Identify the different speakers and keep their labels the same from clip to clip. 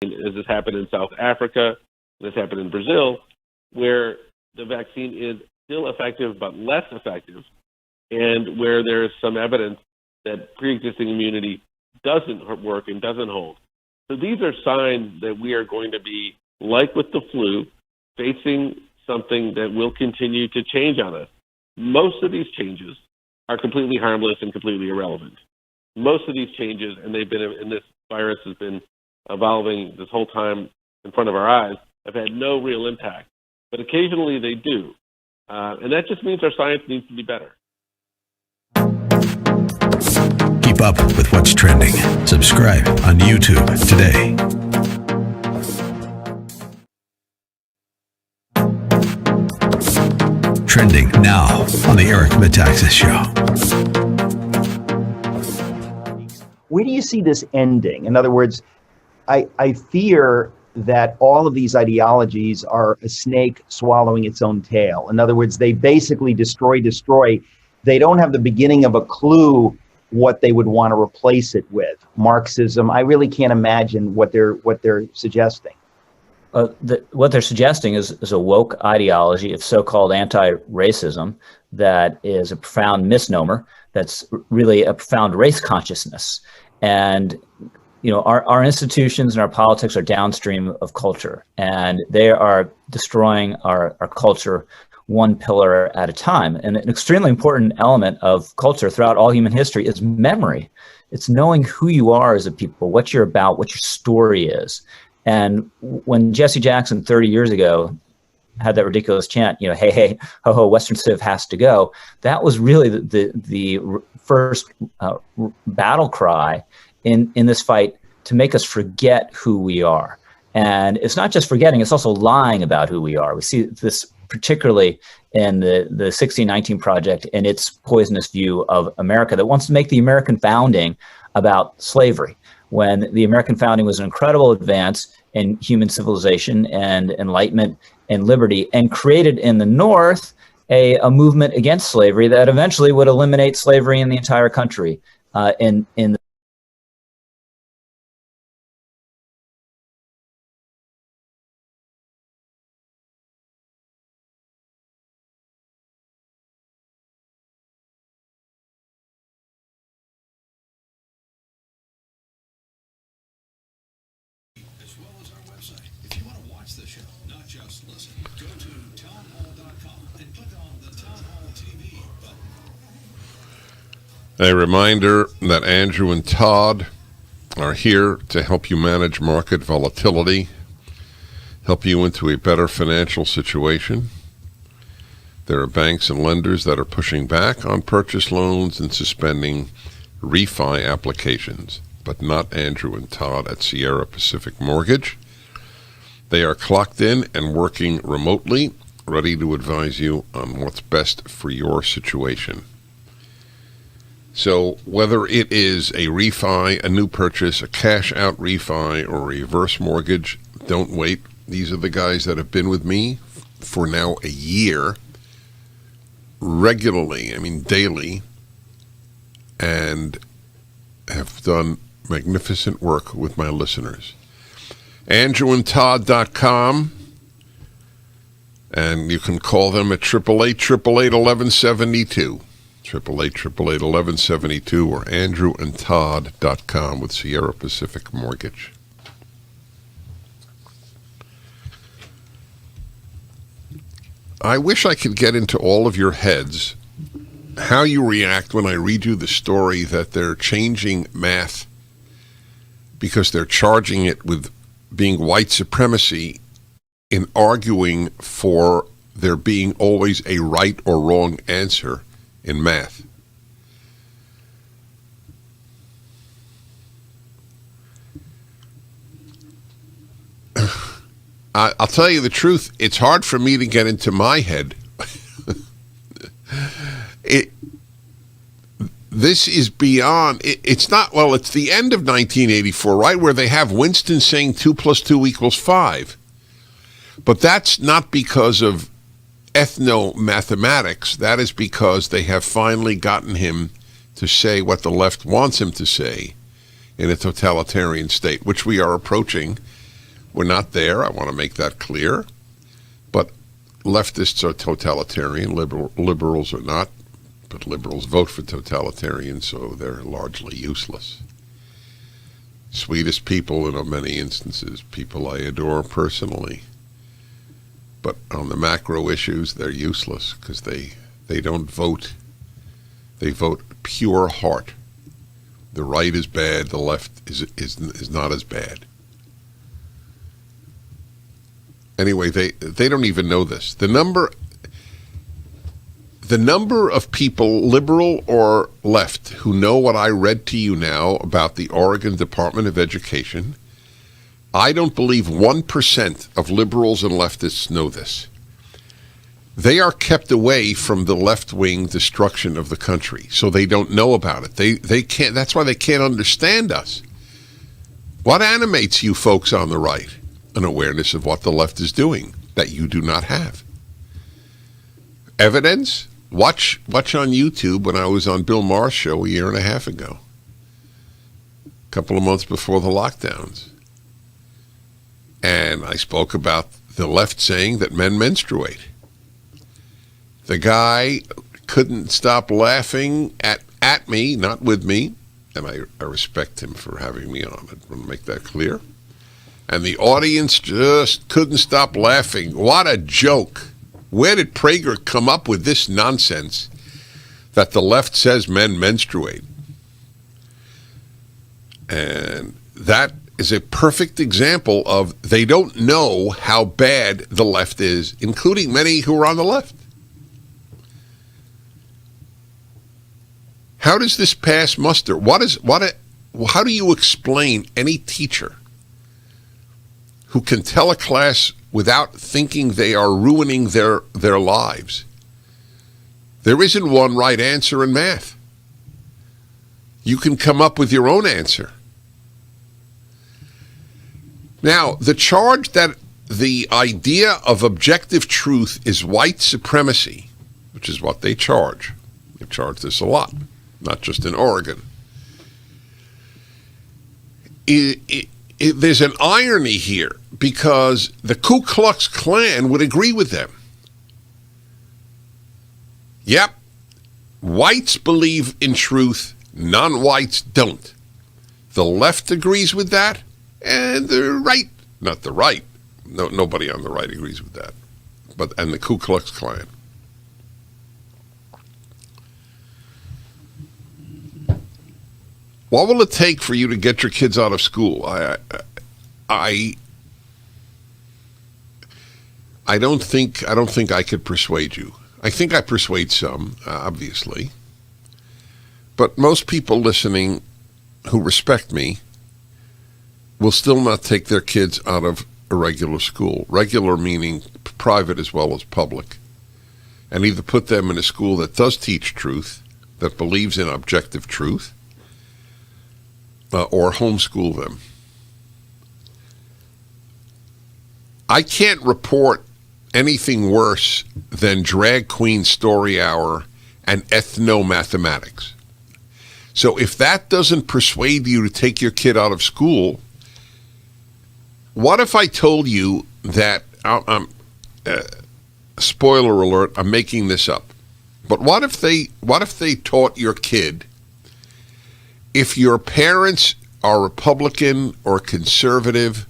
Speaker 1: as has happened in South Africa, and has happened in Brazil, where the vaccine is still effective but less effective, and where there is some evidence that pre-existing immunity doesn't work and doesn't hold. So these are signs that we are going to be, like with the flu, facing something that will continue to change on us. Most of these changes are completely harmless and completely irrelevant. Most of these changes, and this virus has been evolving this whole time in front of our eyes, have had no real impact. But occasionally they do. And that just means our science needs to be better.
Speaker 2: Keep up with what's trending. Subscribe on YouTube today. Trending now on the Eric Metaxas Show.
Speaker 3: Where do you see this ending? In other words, I fear that all of these ideologies are a snake swallowing its own tail. In other words, they basically destroy. They don't have the beginning of a clue what they would want to replace it with. Marxism, I really can't imagine what they're suggesting.
Speaker 4: What they're suggesting is a woke ideology of so-called anti-racism that is a profound misnomer. That's really a profound race consciousness. And our institutions and our politics are downstream of culture, and they are destroying our culture one pillar at a time. And an extremely important element of culture throughout all human history is memory. It's knowing who you are as a people, what you're about, what your story is. And when Jesse Jackson 30 years ago had that ridiculous chant, hey, hey, ho, ho, Western Civ has to go, that was really the first battle cry in this fight to make us forget who we are. And it's not just forgetting, it's also lying about who we are. We see this particularly in the 1619 Project and its poisonous view of America that wants to make the American founding about slavery, when the American founding was an incredible advance in human civilization and enlightenment and liberty, and created in the North a movement against slavery that eventually would eliminate slavery in the entire country.
Speaker 5: A reminder that Andrew and Todd are here to help you manage market volatility, help you into a better financial situation. There are banks and lenders that are pushing back on purchase loans and suspending refi applications, but not Andrew and Todd at Sierra Pacific Mortgage. They are clocked in and working remotely, ready to advise you on what's best for your situation. So whether it is a refi, a new purchase, a cash-out refi, or a reverse mortgage, don't wait. These are the guys that have been with me for now a year, regularly, daily, and have done magnificent work with my listeners. AndrewandTodd.com, and you can call them at 888-888-1172. 888-888-1172 or andrewandtodd.com with Sierra Pacific Mortgage. I wish I could get into all of your heads how you react when I read you the story that they're changing math because they're charging it with being white supremacy in arguing for there being always a right or wrong answer in math. I'll tell you the truth, it's hard for me to get into my head. This is beyond, it's not, well, it's the end of 1984, right, where they have Winston saying 2 + 2 = 5. But that's not because of ethno-mathematics. That is because they have finally gotten him to say what the left wants him to say in a totalitarian state, which we are approaching We're not there. I want to make that clear. But leftists are totalitarian. Liberals are not. But liberals vote for totalitarians, so they're largely useless. Sweetest people in many instances, people I adore personally. But on the macro issues, they're useless because they don't vote. They vote pure heart. The right is bad, the left is not as bad. Anyway, they don't even know this. The number of people, liberal or left, who know what I read to you now about the Oregon Department of Education, I don't believe 1% of liberals and leftists know this. They are kept away from the left-wing destruction of the country, so they don't know about it. They can't. That's why they can't understand us. What animates you folks on the right? An awareness of what the left is doing that you do not have. Evidence? Watch on YouTube when I was on Bill Maher's show a year and a half ago, a couple of months before the lockdowns. And I spoke about the left saying that men menstruate. The guy couldn't stop laughing at me, not with me, and I respect him for having me on. I want to make that clear. And the audience just couldn't stop laughing. What a joke. Where did Prager come up with this nonsense that the left says men menstruate? And that is a perfect example of they don't know how bad the left is, including many who are on the left. How does this pass muster? How do you explain any teacher who can tell a class without thinking they are ruining their lives? There isn't one right answer in math. You can come up with your own answer. Now, the charge that the idea of objective truth is white supremacy, which is what they charge. They charge this a lot, not just in Oregon. There's an irony here because the Ku Klux Klan would agree with them. Yep, whites believe in truth, non-whites don't. The left agrees with that, and the right, not the right, nobody on the right agrees with that, and the Ku Klux Klan. What will it take for you to get your kids out of school? I don't think I could persuade you. I think I persuade some, obviously. But most people listening who respect me will still not take their kids out of a regular school. Regular meaning private as well as public. And either put them in a school that does teach truth, that believes in objective truth, or homeschool them. I can't report anything worse than drag queen story hour and ethno-mathematics. So if that doesn't persuade you to take your kid out of school, what if I told you that, spoiler alert, I'm making this up, but what if they taught your kid, if your parents are Republican or conservative,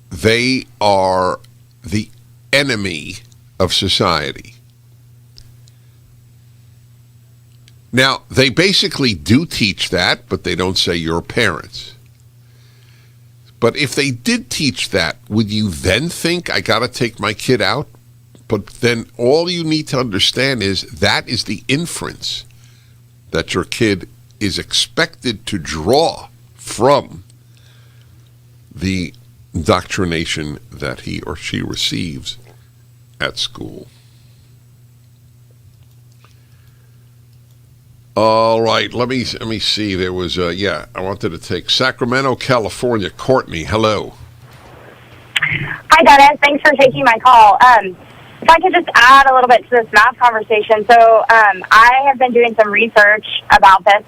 Speaker 5: they are the enemy of society. Now, they basically do teach that, but they don't say your parents. But if they did teach that, would you then think, I got to take my kid out? But then all you need to understand is that is the inference that your kid is expected to draw from the indoctrination that he or she receives at school. All right, let me see. There was I wanted to take Sacramento, California. Courtney, hello.
Speaker 6: Hi, Dennis. Thanks for taking my call. If I could just add a little bit to this math conversation. So I have been doing some research about this.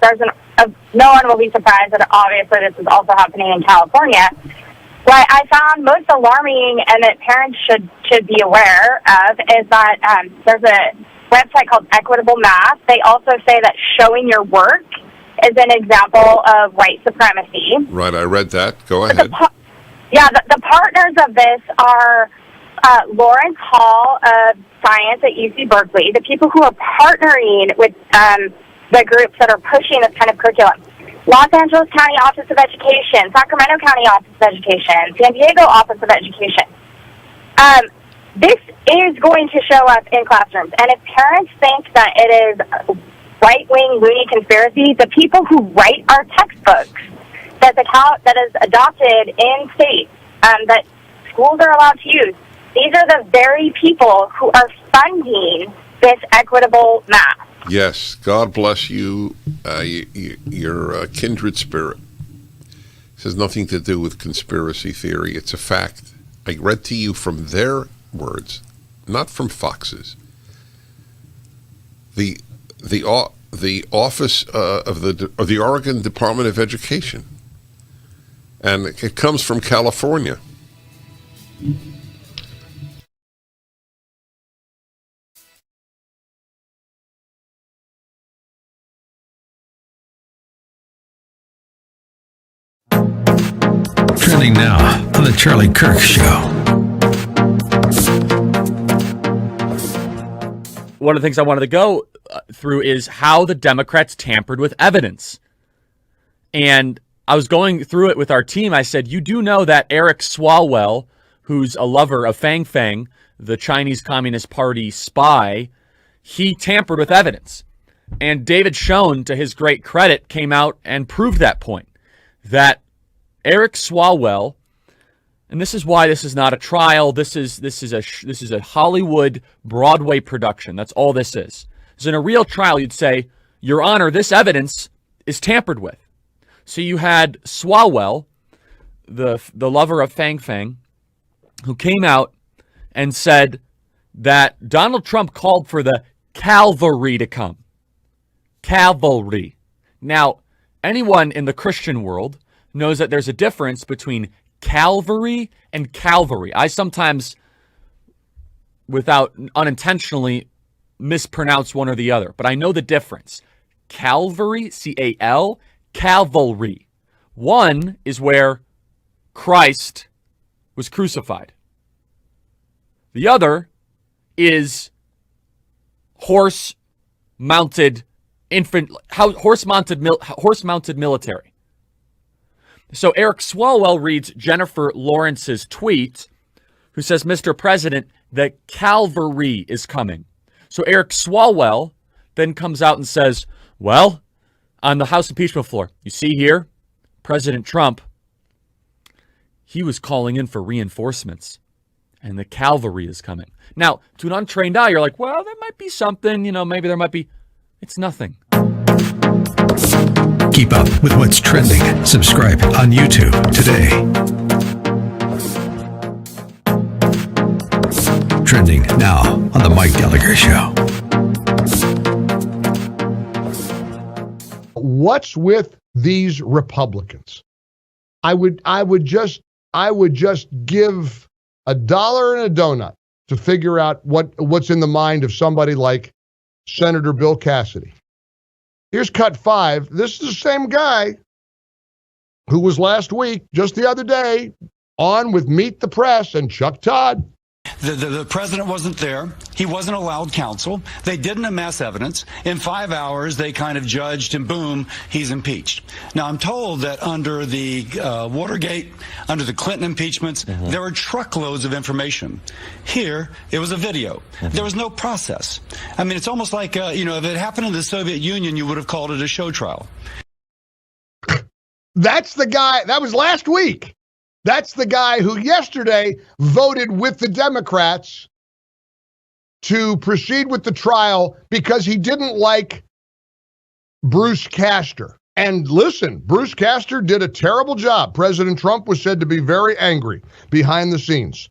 Speaker 6: No one will be surprised that obviously this is also happening in California. what I found most alarming and that parents should be aware of is that there's a website called Equitable Math. They also say that showing your work is an example of white supremacy.
Speaker 5: Right, I read that. Go ahead.
Speaker 6: The partners of this are Lawrence Hall of Science at UC Berkeley, the people who are partnering with the groups that are pushing this kind of curriculum. Los Angeles County Office of Education, Sacramento County Office of Education, San Diego Office of Education. This is going to show up in classrooms. And if parents think that it is right-wing loony conspiracy, the people who write our textbooks that is adopted in states that schools are allowed to use, these are the very people who are funding this equitable math.
Speaker 5: Yes, God bless you, your kindred spirit. This has nothing to do with conspiracy theory. It's a fact. I read to you from their words, not from Fox's. The office of the Oregon Department of Education, and it comes from California.
Speaker 2: Trending now on the Charlie Kirk Show.
Speaker 7: One of the things I wanted to go through is how the Democrats tampered with evidence. And I was going through it with our team. I said, you do know that Eric Swalwell, who's a lover of Fang Fang, the Chinese Communist Party spy, he tampered with evidence. And David Schoen, to his great credit, came out and proved that point, that Eric Swalwell, and this is why this is not a trial. This is a Hollywood Broadway production. That's all this is. So in a real trial, you'd say, Your Honor, this evidence is tampered with. So you had Swalwell, the lover of Fang Fang, who came out and said that Donald Trump called for the cavalry to come. Cavalry. Now, anyone in the Christian world knows that there's a difference between Calvary and Calvary. I sometimes, without unintentionally, mispronounce one or the other, but I know the difference. Calvary, C-A-L, cavalry. One is where Christ was crucified. The other is horse-mounted military. So Eric Swalwell reads Jennifer Lawrence's tweet, who says, Mr. President, the cavalry is coming. So Eric Swalwell then comes out and says, well, on the House impeachment floor, you see here, President Trump, he was calling in for reinforcements, and the cavalry is coming. Now, to an untrained eye, you're like, well, there might be something, maybe there might be. It's nothing.
Speaker 2: Keep up with what's trending. Subscribe on YouTube today. Trending now on the Mike Gallagher Show.
Speaker 8: What's with these Republicans? I would just give $1 and a donut to figure out what's in the mind of somebody like Senator Bill Cassidy. Here's cut 5. This is the same guy who was last week, just the other day, on with Meet the Press and Chuck Todd.
Speaker 9: The president wasn't there. He wasn't allowed counsel. They didn't amass evidence. In 5 hours, they kind of judged, and boom, he's impeached. Now, I'm told that under the Watergate, under the Clinton impeachments, there were truckloads of information. Here, it was a video. There was no process. I mean, it's almost like, if it happened in the Soviet Union, you would have called it a show trial.
Speaker 8: That's the guy. That was last week. That's the guy who yesterday voted with the Democrats to proceed with the trial because he didn't like Bruce Castor. And listen, Bruce Castor did a terrible job. President Trump was said to be very angry behind the scenes.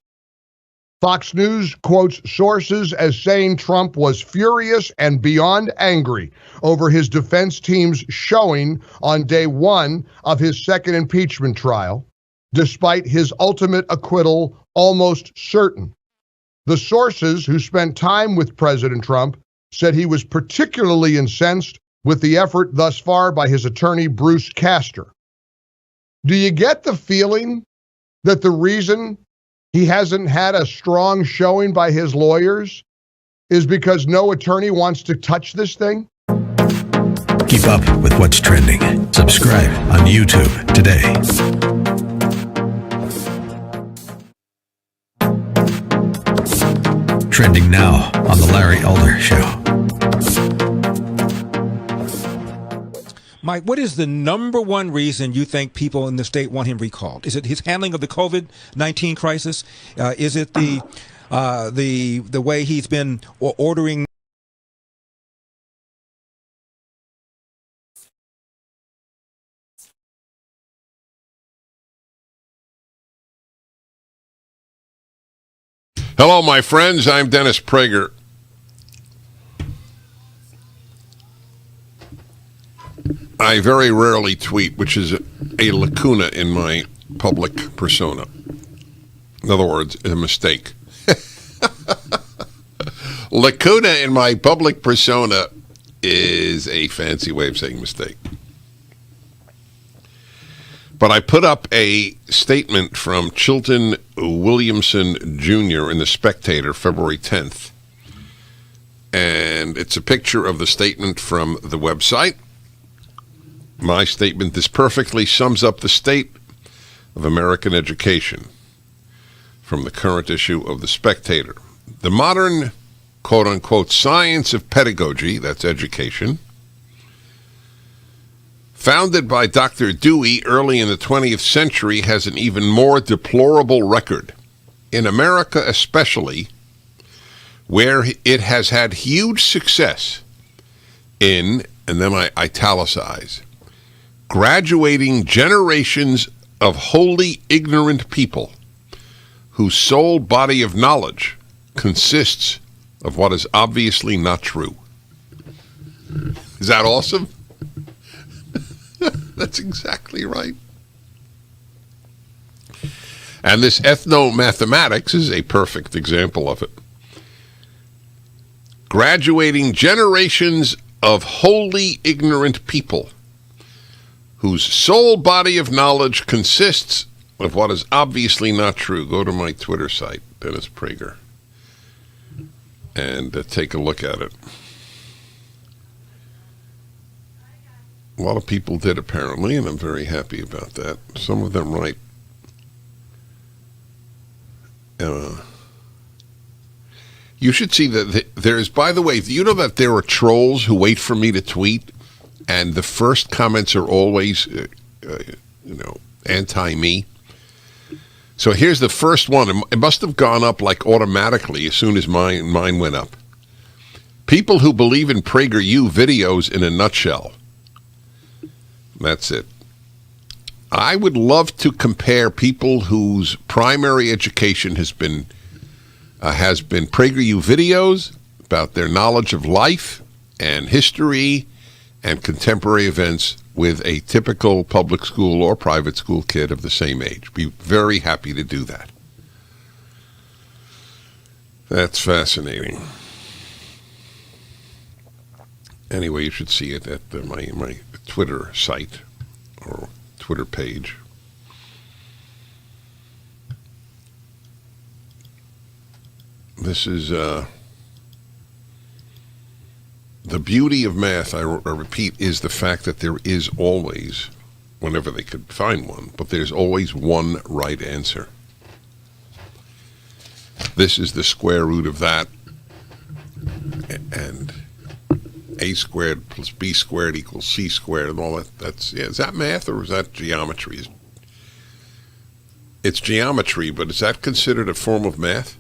Speaker 8: Fox News quotes sources as saying Trump was furious and beyond angry over his defense team's showing on day 1 of his second impeachment trial. despite his ultimate acquittal almost certain. The sources who spent time with President Trump said he was particularly incensed with the effort thus far by his attorney, Bruce Castor. Do you get the feeling that the reason he hasn't had a strong showing by his lawyers is because no attorney wants to touch this thing?
Speaker 2: Keep up with what's trending. Subscribe on YouTube today. Trending now on The Larry Elder Show.
Speaker 10: Mike, what is the number one reason you think people in the state want him recalled? Is it his handling of the COVID-19 crisis? Is it the way he's been ordering?
Speaker 5: Hello, my friends. I'm Dennis Prager. I very rarely tweet, which is a lacuna in my public persona. In other words, a mistake. Lacuna in my public persona is a fancy way of saying mistake. But I put up a statement from Chilton Williamson Jr. in The Spectator, February 10th. And it's a picture of the statement from the website. My statement, this perfectly sums up the state of American education, from the current issue of The Spectator. The modern, quote-unquote, science of pedagogy, that's education, founded by Dr. Dewey early in the 20th century, has an even more deplorable record. In America especially, where it has had huge success in, and then I italicize, graduating generations of wholly ignorant people whose sole body of knowledge consists of what is obviously not true. Is that awesome? That's exactly right. And this ethnomathematics is a perfect example of it. Graduating generations of wholly ignorant people whose sole body of knowledge consists of what is obviously not true. Go to my Twitter site, Dennis Prager, and take a look at it. A lot of people did, apparently, and I'm very happy about that. Some of them right. You should see that there's, by the way, you know that there are trolls who wait for me to tweet, and the first comments are always, anti-me. So here's the first one. It must have gone up like automatically as soon as mine went up. People who believe in PragerU videos in a nutshell. That's it. I would love to compare people whose primary education has been PragerU videos about their knowledge of life and history and contemporary events with a typical public school or private school kid of the same age. Be very happy to do that. That's fascinating. Anyway, you should see it at my Twitter site or Twitter page. This is the beauty of math, I repeat, is the fact that there is always, whenever they could find one, but there's always one right answer. This is the square root of that, and a squared plus b squared equals c squared, and all that. Is that math or is that geometry? It's geometry, but is that considered a form of math?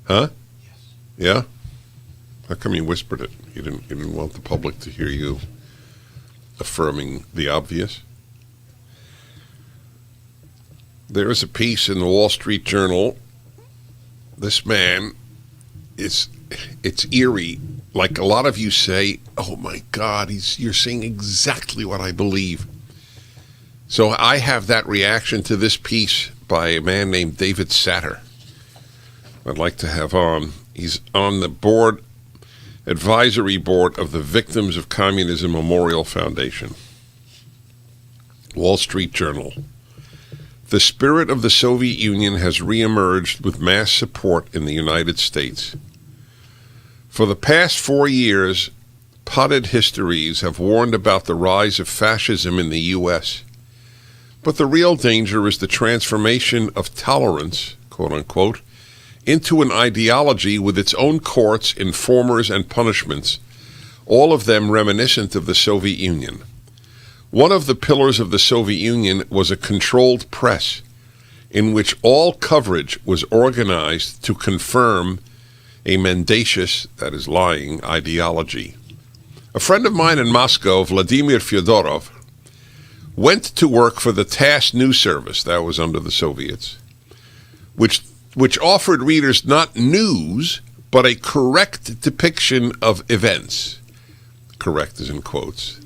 Speaker 5: Huh? Yes. Yeah? How come you whispered it? You didn't want the public to hear you affirming the obvious? There is a piece in the Wall Street Journal. This man it's eerie. Like a lot of you say, oh my God, you're saying exactly what I believe. So I have that reaction to this piece by a man named David Satter. I'd like to have on. He's on the advisory board of the Victims of Communism Memorial Foundation. Wall Street Journal. The spirit of the Soviet Union has reemerged with mass support in the United States. For the past 4 years, potted histories have warned about the rise of fascism in the U.S., but the real danger is the transformation of tolerance, quote unquote, into an ideology with its own courts, informers, and punishments, all of them reminiscent of the Soviet Union. One of the pillars of the Soviet Union was a controlled press, in which all coverage was organized to confirm a mendacious, that is lying, ideology. A friend of mine in Moscow, Vladimir Fyodorov, went to work for the TASS news service, that was under the Soviets, which offered readers not news, but a correct depiction of events. Correct is in quotes.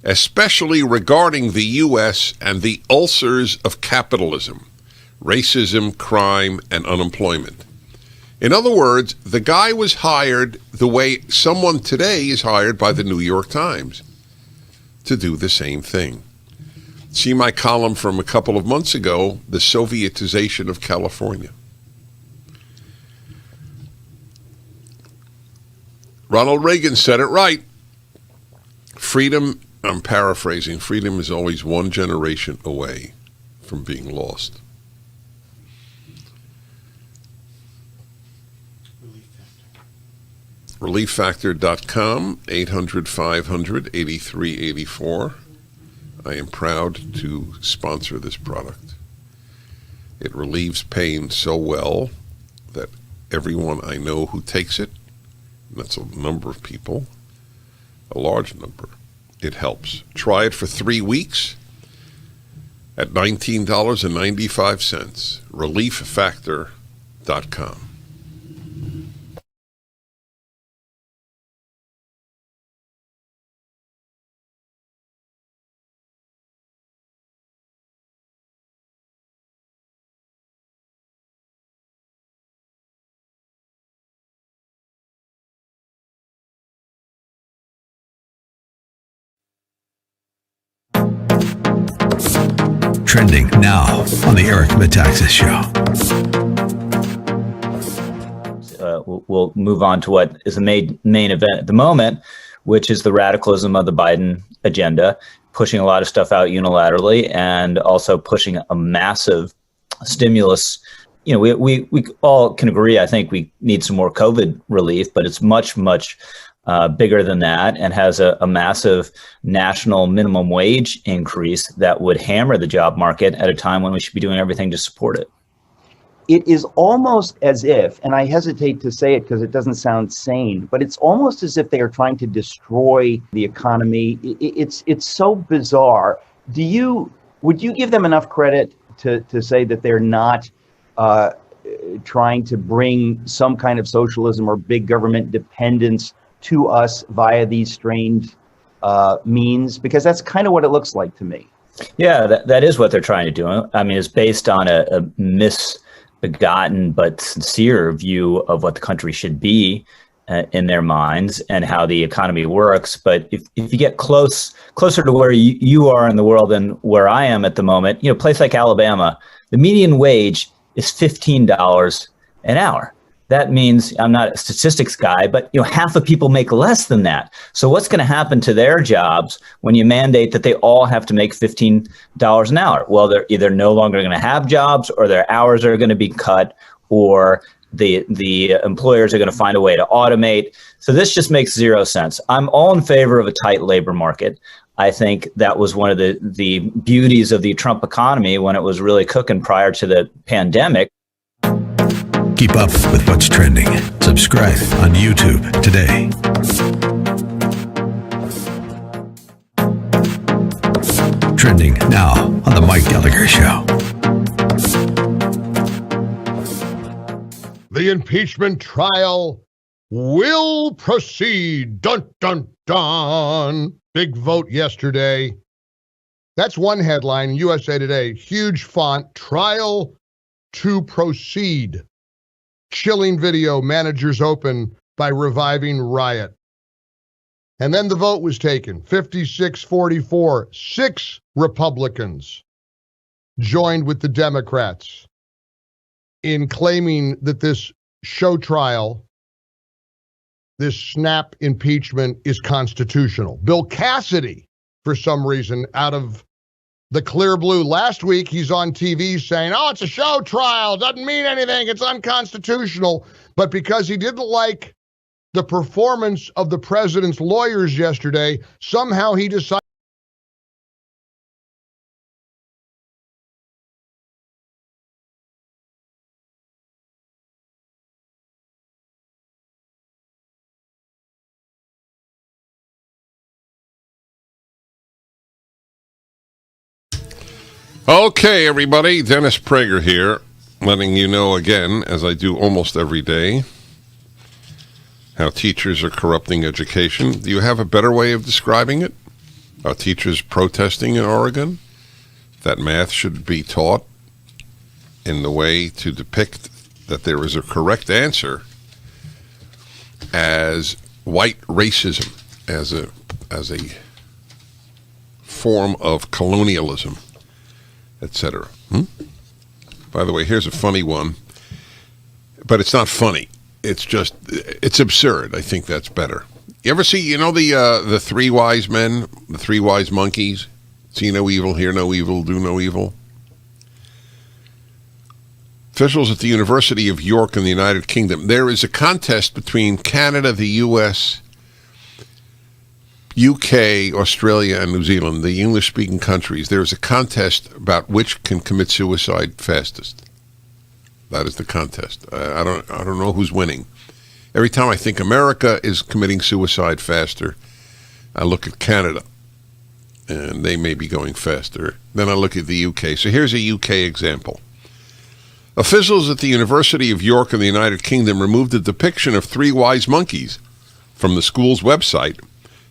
Speaker 5: Especially regarding the U.S. and the ulcers of capitalism, racism, crime, and unemployment. In other words, the guy was hired the way someone today is hired by the New York Times to do the same thing. See my column from a couple of months ago, The Sovietization of California. Ronald Reagan said it right. Freedom, I'm paraphrasing, freedom is always one generation away from being lost. ReliefFactor.com, 800-500-8384. I am proud to sponsor this product. It relieves pain so well that everyone I know who takes it, and that's a number of people, a large number, it helps. Try it for 3 weeks at $19.95. ReliefFactor.com.
Speaker 2: Trending now on the Eric Metaxas Show.
Speaker 4: We'll move on to what is the main event at the moment, which is the radicalism of the Biden agenda, pushing a lot of stuff out unilaterally and also pushing a massive stimulus. You know, we all can agree, I think we need some more COVID relief, but it's much bigger than that, and has a massive national minimum wage increase that would hammer the job market at a time when we should be doing everything to support it.
Speaker 3: It is almost as if, and I hesitate to say it because it doesn't sound sane, but it's almost as if they are trying to destroy the economy. It's so bizarre. Would you give them enough credit to say that they're not trying to bring some kind of socialism or big government dependence to us via these strange means? Because that's kind of what it looks like to me.
Speaker 4: Yeah, that is what they're trying to do. I mean, it's based on a misbegotten but sincere view of what the country should be in their minds and how the economy works. But if you get closer to where you are in the world than where I am at the moment, you know, a place like Alabama, the median wage is $15 an hour. That means, I'm not a statistics guy, but you know, half of people make less than that. So what's going to happen to their jobs when you mandate that they all have to make $15 an hour? Well, they're either no longer going to have jobs, or their hours are going to be cut, or the employers are going to find a way to automate. So this just makes zero sense. I'm all in favor of a tight labor market. I think that was one of the beauties of the Trump economy when it was really cooking prior to the pandemic.
Speaker 2: Keep up with what's trending. Subscribe on YouTube today. Trending now on The Mike Gallagher Show.
Speaker 8: The impeachment trial will proceed. Dun, dun, dun. Big vote yesterday. That's one headline in USA Today. Huge font, trial to proceed. Chilling video, managers open by reviving riot. And then the vote was taken, 56-44. 6 Republicans joined with the Democrats in claiming that this show trial, this snap impeachment, is constitutional. Bill Cassidy, for some reason, out of the clear blue, last week he's on TV saying, oh, it's a show trial, doesn't mean anything, it's unconstitutional. But because he didn't like the performance of the president's lawyers yesterday, somehow he decided.
Speaker 5: Okay, everybody, Dennis Prager here, letting you know again, as I do almost every day, how teachers are corrupting education. Do you have a better way of describing it? Are teachers protesting in Oregon that math should be taught in the way to depict that there is a correct answer as white racism, as a form of colonialism, etc. By the way, here's a funny one, but it's not funny. It's absurd. I think that's better. You ever see, the 3 wise men, the 3 wise monkeys? See no evil, hear no evil, do no evil. Officials at the University of York in the United Kingdom. There is a contest between Canada, the U.S., UK, Australia, and New Zealand, the English-speaking countries. There is a contest about which can commit suicide fastest. That is the contest. I don't know who's winning. Every time I think America is committing suicide faster, I look at Canada, and they may be going faster. Then I look at the UK. So here's a UK example. Officials at the University of York in the United Kingdom removed a depiction of 3 wise monkeys from the school's website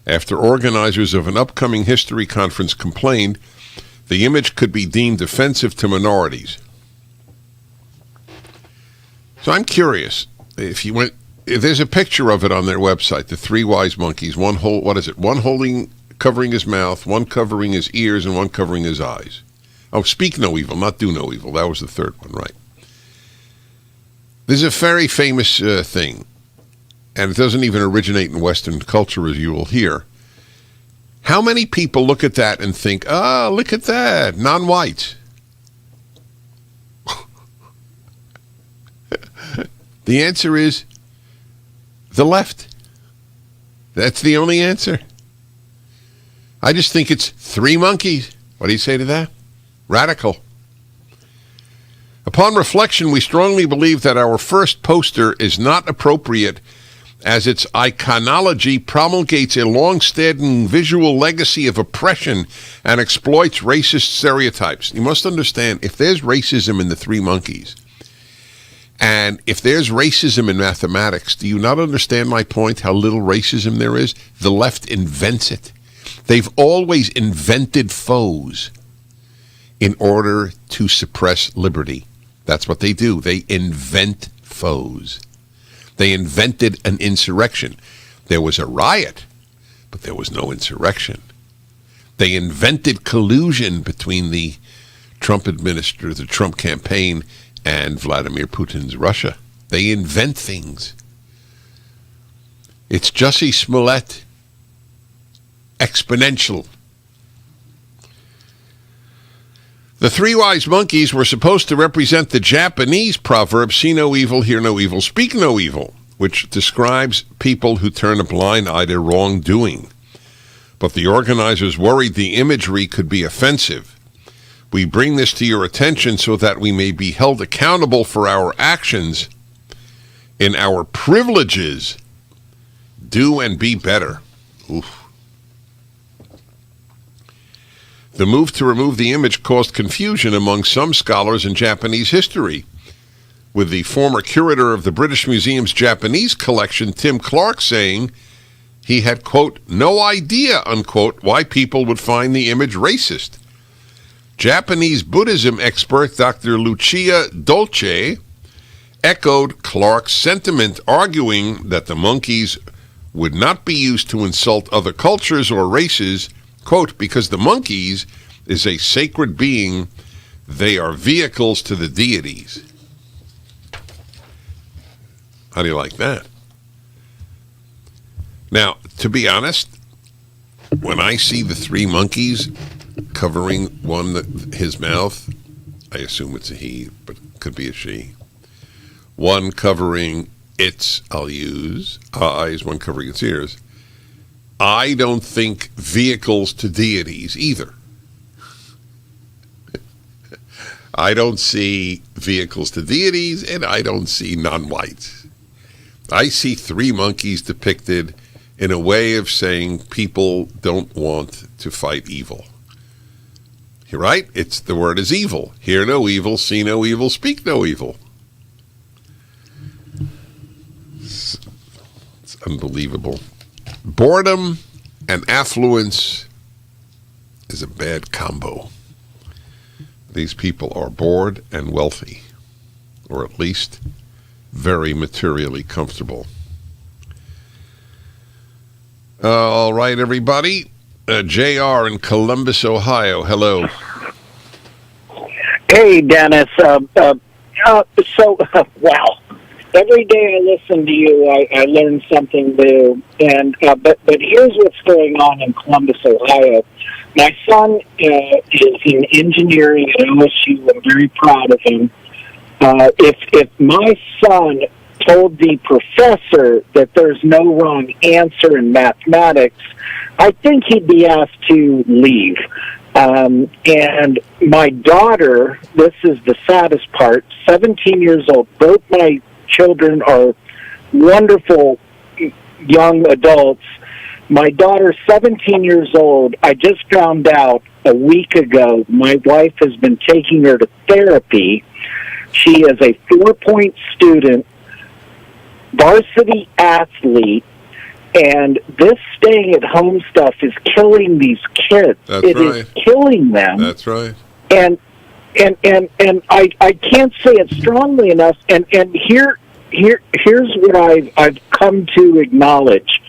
Speaker 5: after organizers of an upcoming history conference complained the image could be deemed offensive to minorities. So I'm curious, if there's a picture of it on their website, the 3 wise monkeys, one covering his mouth, one covering his ears, and one covering his eyes. Oh, speak no evil, not do no evil. That was the third one, right? This is a very famous thing, and it doesn't even originate in Western culture, as you will hear. How many people look at that and think, look at that, non-whites? The answer is the left. That's the only answer. I just think it's 3 monkeys. What do you say to that? Radical. Upon reflection, we strongly believe that our first poster is not appropriate as its iconology promulgates a long-standing visual legacy of oppression and exploits racist stereotypes. You must understand, if there's racism in the 3 monkeys, and if there's racism in mathematics, do you not understand my point, how little racism there is? The left invents it. They've always invented foes in order to suppress liberty. That's what they do. They invent foes. They invented an insurrection. There was a riot, but there was no insurrection. They invented collusion between the Trump administration, the Trump campaign, and Vladimir Putin's Russia. They invent things. It's Jussie Smollett. Exponential. The 3 wise monkeys were supposed to represent the Japanese proverb, see no evil, hear no evil, speak no evil, which describes people who turn a blind eye to wrongdoing. But the organizers worried the imagery could be offensive. We bring this to your attention so that we may be held accountable for our actions in our privileges. Do and be better. Oof. The move to remove the image caused confusion among some scholars in Japanese history, with the former curator of the British Museum's Japanese collection, Tim Clark, saying he had, quote, no idea, unquote, why people would find the image racist. Japanese Buddhism expert Dr. Lucia Dolce echoed Clark's sentiment, arguing that the monkeys would not be used to insult other cultures or races, quote, because the monkeys is a sacred being. They are vehicles to the deities. How do you like that? Now, to be honest, when I see the three monkeys covering his mouth, I assume it's a he, but it could be a she. One covering its, I'll use, eyes, one covering its ears. I don't think vehicles to deities either. I don't see vehicles to deities, and I don't see non-whites. I see three monkeys depicted in a way of saying people don't want to fight evil. You're right? The word is evil. Hear no evil, see no evil, speak no evil. It's unbelievable. Boredom and affluence is a bad combo. These people are bored and wealthy, or at least very materially comfortable. All right, everybody. JR in Columbus, Ohio. Hello.
Speaker 11: Hey, Dennis. Wow. Every day I listen to you, I learn something new. And but here's what's going on in Columbus, Ohio. My son is in engineering at OSU. I'm very proud of him. If my son told the professor that there's no wrong answer in mathematics, I think he'd be asked to leave. And my daughter, this is the saddest part, 17 years old. Both my children are wonderful young adults. My daughter, 17 years old, I just found out a week ago, my wife has been taking her to therapy. She is a 4-point student, varsity athlete, and this staying at home stuff is killing these kids. It is killing them.
Speaker 5: That's right.
Speaker 11: And I can't say it strongly enough. And here's what I've come to acknowledge.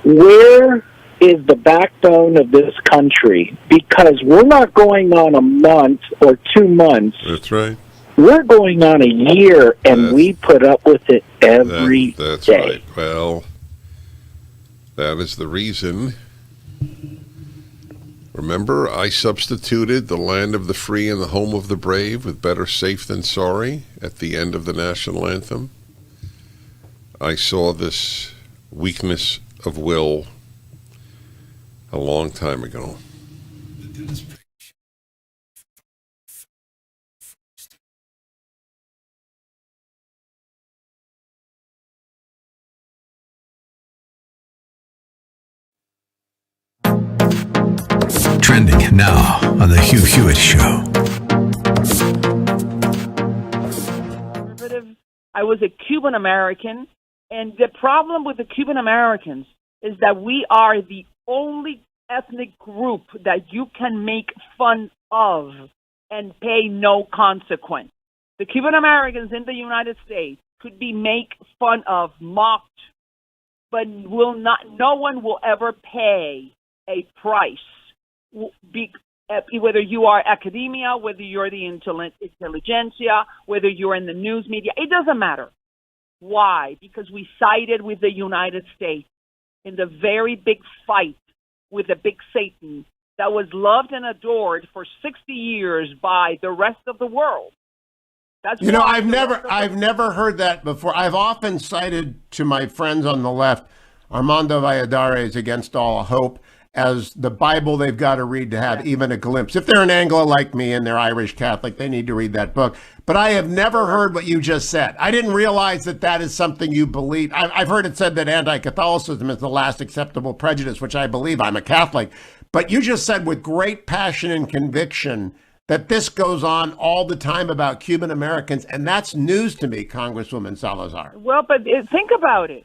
Speaker 11: Where is the backbone of this country? Because we're not going on a month or 2 months.
Speaker 5: That's right.
Speaker 11: We're going on a year, and we put up with it every day.
Speaker 5: That's right. Well, that is the reason. Remember, I substituted the land of the free and the home of the brave with better safe than sorry at the end of the national anthem. I saw this weakness of will a long time ago.
Speaker 2: Trending now on the Hugh Hewitt Show.
Speaker 12: I was a Cuban American, and the problem with the Cuban Americans is that we are the only ethnic group that you can make fun of and pay no consequence. The Cuban Americans in the United States could be made fun of, mocked, but no one will ever pay a price. Whether you are academia, whether you're the intelligentsia, whether you're in the news media, it doesn't matter. Why? Because we sided with the United States in the very big fight with the big Satan that was loved and adored for 60 years by the rest of the world. That's
Speaker 13: I've never heard that before. I've often cited to my friends on the left Armando Valladares' Against All Hope as the Bible they've got to read to have even a glimpse. If they're an Anglo like me and they're Irish Catholic, they need to read that book. But I have never heard what you just said. I didn't realize that is something you believe. I've heard it said that anti-Catholicism is the last acceptable prejudice, which I believe. I'm a Catholic. But you just said with great passion and conviction that this goes on all the time about Cuban Americans, and that's news to me, Congresswoman Salazar.
Speaker 12: Well, but think about it.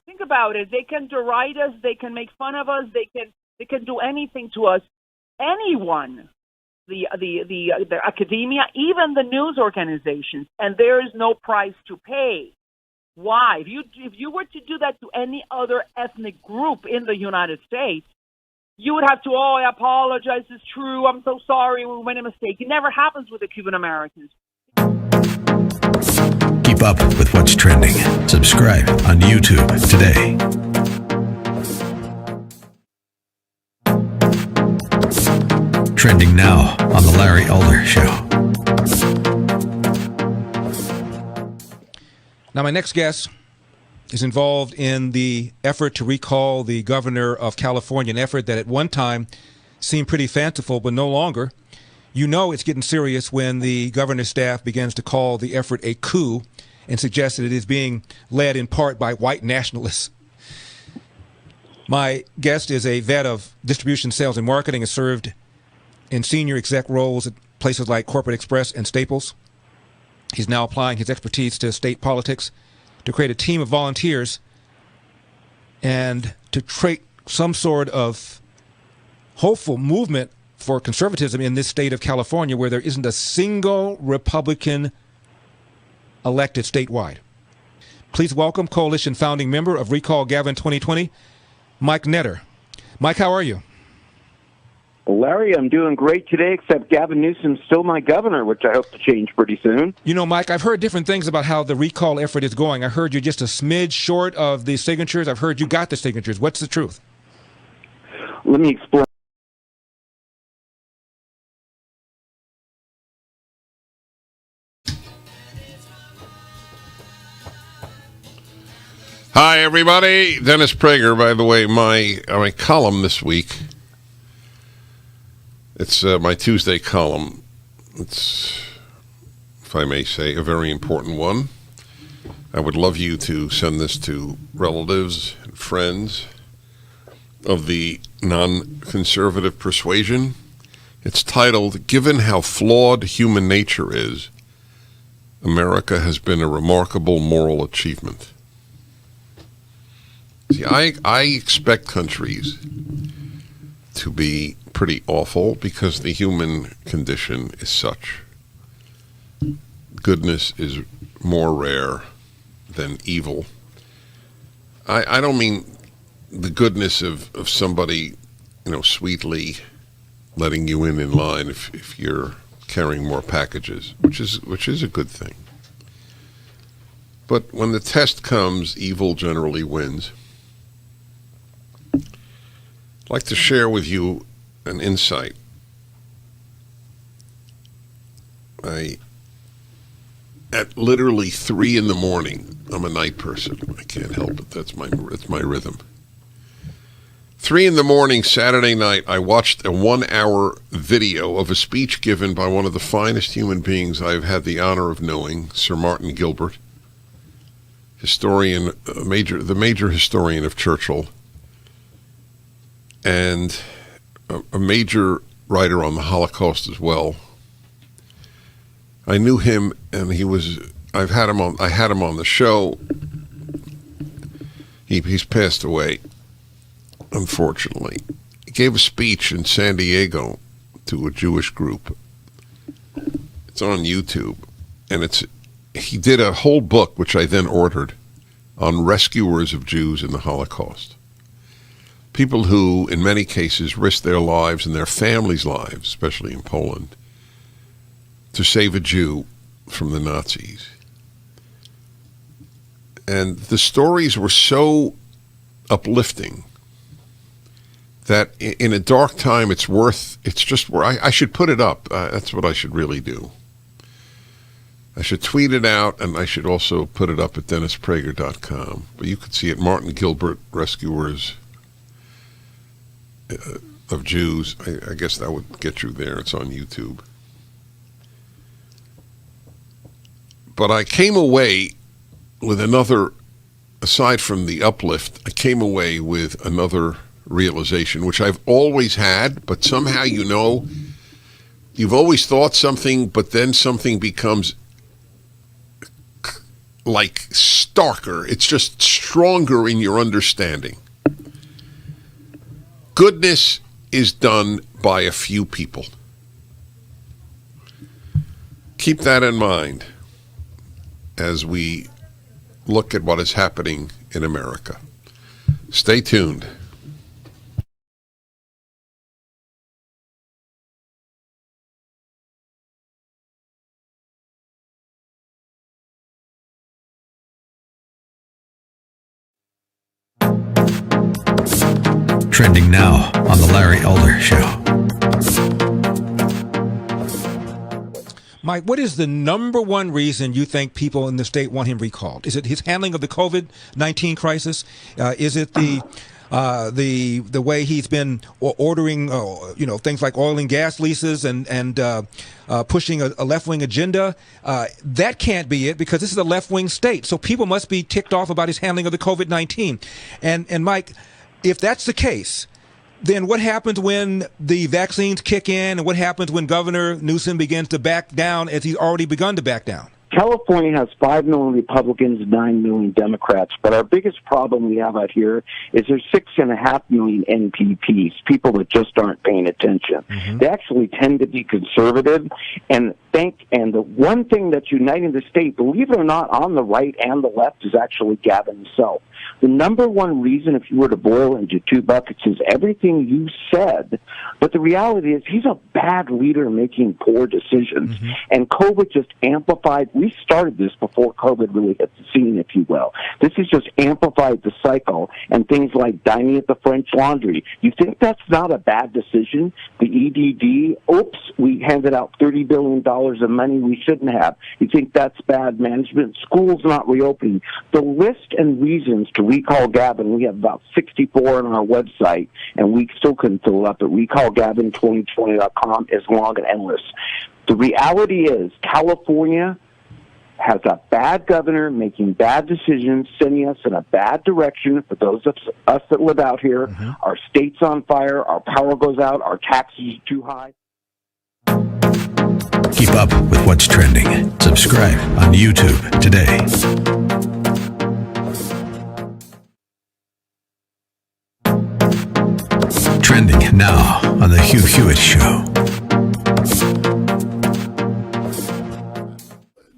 Speaker 12: Think about it. They can deride us. They can make fun of us. They can do anything to us. Anyone the academia, even the news organizations, and there is no price to pay. Why? If you were to do that to any other ethnic group in the United States, you would have to, I apologize, it's true, I'm so sorry, we made a mistake. It never happens with the Cuban Americans.
Speaker 2: Keep up with what's trending. Subscribe on YouTube today. Trending now on The Larry Elder Show.
Speaker 10: Now, my next guest is involved in the effort to recall the governor of California, an effort that at one time seemed pretty fanciful, but no longer. You know it's getting serious when the governor's staff begins to call the effort a coup and suggests that it is being led in part by white nationalists. My guest is a vet of distribution, sales, and marketing, has served in senior exec roles at places like Corporate Express and Staples. He's now applying his expertise to state politics to create a team of volunteers and to create some sort of hopeful movement for conservatism in this state of California, where there isn't a single Republican elected statewide. Please welcome coalition founding member of Recall Gavin 2020, Mike Netter. Mike, how are you?
Speaker 14: Larry, I'm doing great today, except Gavin Newsom's still my governor, which I hope to change pretty soon.
Speaker 10: You know, Mike, I've heard different things about how the recall effort is going. I heard you're just a smidge short of the signatures. I've heard you got the signatures. What's the truth?
Speaker 14: Let me explain.
Speaker 5: Hi, everybody. Dennis Prager, by the way, my column this week. It's my Tuesday column. It's, if I may say, a very important one. I would love you to send this to relatives and friends of the non-conservative persuasion. It's titled, "Given How Flawed Human Nature Is, America Has Been a Remarkable Moral Achievement." See, I expect countries to be pretty awful because the human condition is such. Goodness is more rare than evil. I don't mean the goodness of somebody, sweetly letting you in line if you're carrying more packages, which is a good thing. But when the test comes, evil generally wins. I'd like to share with you an insight. At literally 3 a.m, I'm a night person. I can't help it. That's my rhythm. 3 a.m, Saturday night, I watched a 1-hour video of a speech given by one of the finest human beings I've had the honor of knowing, Sir Martin Gilbert, historian, the major historian of Churchill, and a major writer on the Holocaust as well. I knew him, and I had him on the show. He's passed away, unfortunately. He gave a speech in San Diego to a Jewish group. It's on YouTube, and he did a whole book, which I then ordered, on rescuers of Jews in the Holocaust. People who, in many cases, risked their lives and their families' lives, especially in Poland, to save a Jew from the Nazis. And the stories were so uplifting that in a dark time, I should put it up. That's what I should really do. I should tweet it out, and I should also put it up at DennisPrager.com. But you could see it, Martin Gilbert, Rescuers of Jews. I guess that would get you there. It's on YouTube. But I came away with aside from the uplift, I came away with another realization, which I've always had, but somehow, you've always thought something, but then something becomes like starker. It's just stronger in your understanding. Goodness is done by a few people. keep that in mind as we look at what is happening in America. Stay tuned.
Speaker 2: Trending now on The Larry Elder Show.
Speaker 10: Mike, what is the number one reason you think people in the state want him recalled? Is it his handling of the COVID-19 crisis? Is it the way he's been ordering things like oil and gas leases and pushing a left-wing agenda? That can't be it, because this is a left-wing state. So people must be ticked off about his handling of the COVID-19. And Mike, if that's the case, then what happens when the vaccines kick in, and what happens when Governor Newsom begins to back down, as he's already begun to back down?
Speaker 14: California has 5 million Republicans and 9 million Democrats, but our biggest problem we have out here is there's 6.5 million NPPs, people that just aren't paying attention. Mm-hmm. They actually tend to be conservative, and the one thing that's uniting the state, believe it or not, on the right and the left, is actually Gavin himself. The number one reason, if you were to boil into 2 buckets, is everything you said, but the reality is he's a bad leader making poor decisions, mm-hmm. and COVID just amplified. We started this before COVID really hit the scene, if you will. This has just amplified the cycle, and things like dining at the French Laundry. You think that's not a bad decision? The EDD, oops, we handed out $30 billion of money we shouldn't have. You think that's bad management? Schools not reopening. The list and reasons to recall Gavin, we have about 64 on our website, and we still couldn't fill it up, but recallgavin2020.com is long and endless. The reality is California has a bad governor making bad decisions, sending us in a bad direction for those of us that live out here. Mm-hmm. Our state's on fire, our power goes out, our taxes are too high.
Speaker 2: Keep up with what's trending. Subscribe on YouTube today. Trending now on The Hugh Hewitt Show.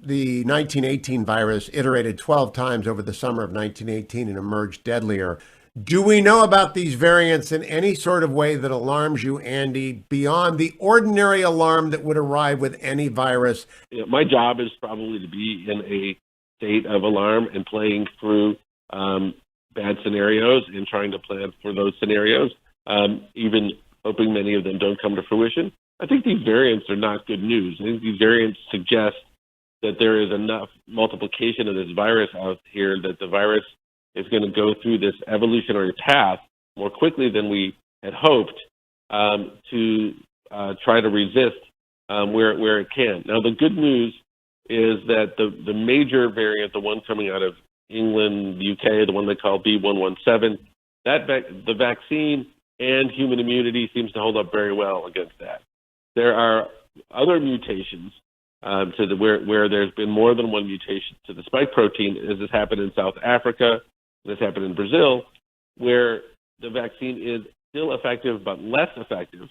Speaker 13: The 1918 virus iterated 12 times over the summer of 1918 and emerged deadlier. Do we know about these variants in any sort of way that alarms you, Andy, beyond the ordinary alarm that would arrive with any virus?
Speaker 1: My job is probably to be in a state of alarm and playing through bad scenarios and trying to plan for those scenarios, even hoping many of them don't come to fruition. I think these variants are not good news. I think these variants suggest that there is enough multiplication of this virus out here that the virus is going to go through this evolutionary path more quickly than we had hoped to try to resist where it can. Now, the good news is that the major variant, the one coming out of England, the UK, the one they call B117, the vaccine and human immunity seems to hold up very well against that. There are other mutations where there's been more than one mutation to the spike protein, as has happened in South Africa, this happened in Brazil, where the vaccine is still effective but less effective,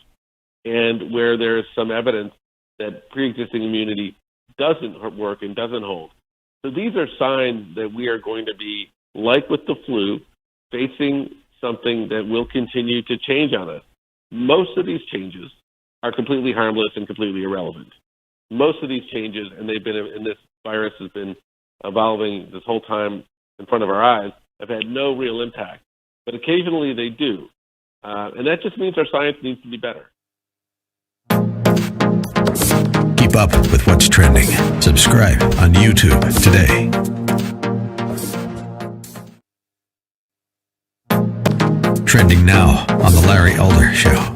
Speaker 1: and where there's some evidence that pre-existing immunity doesn't work and doesn't hold. So these are signs that we are going to be, like with the flu, facing something that will continue to change on us. Most of these changes are completely harmless and completely irrelevant. Most of these changes, and this virus has been evolving this whole time in front of our eyes, have had no real impact. But occasionally they do. And that just means our science needs to be better.
Speaker 2: Keep up with what's trending. Subscribe on YouTube today. Trending now on The Larry Elder Show.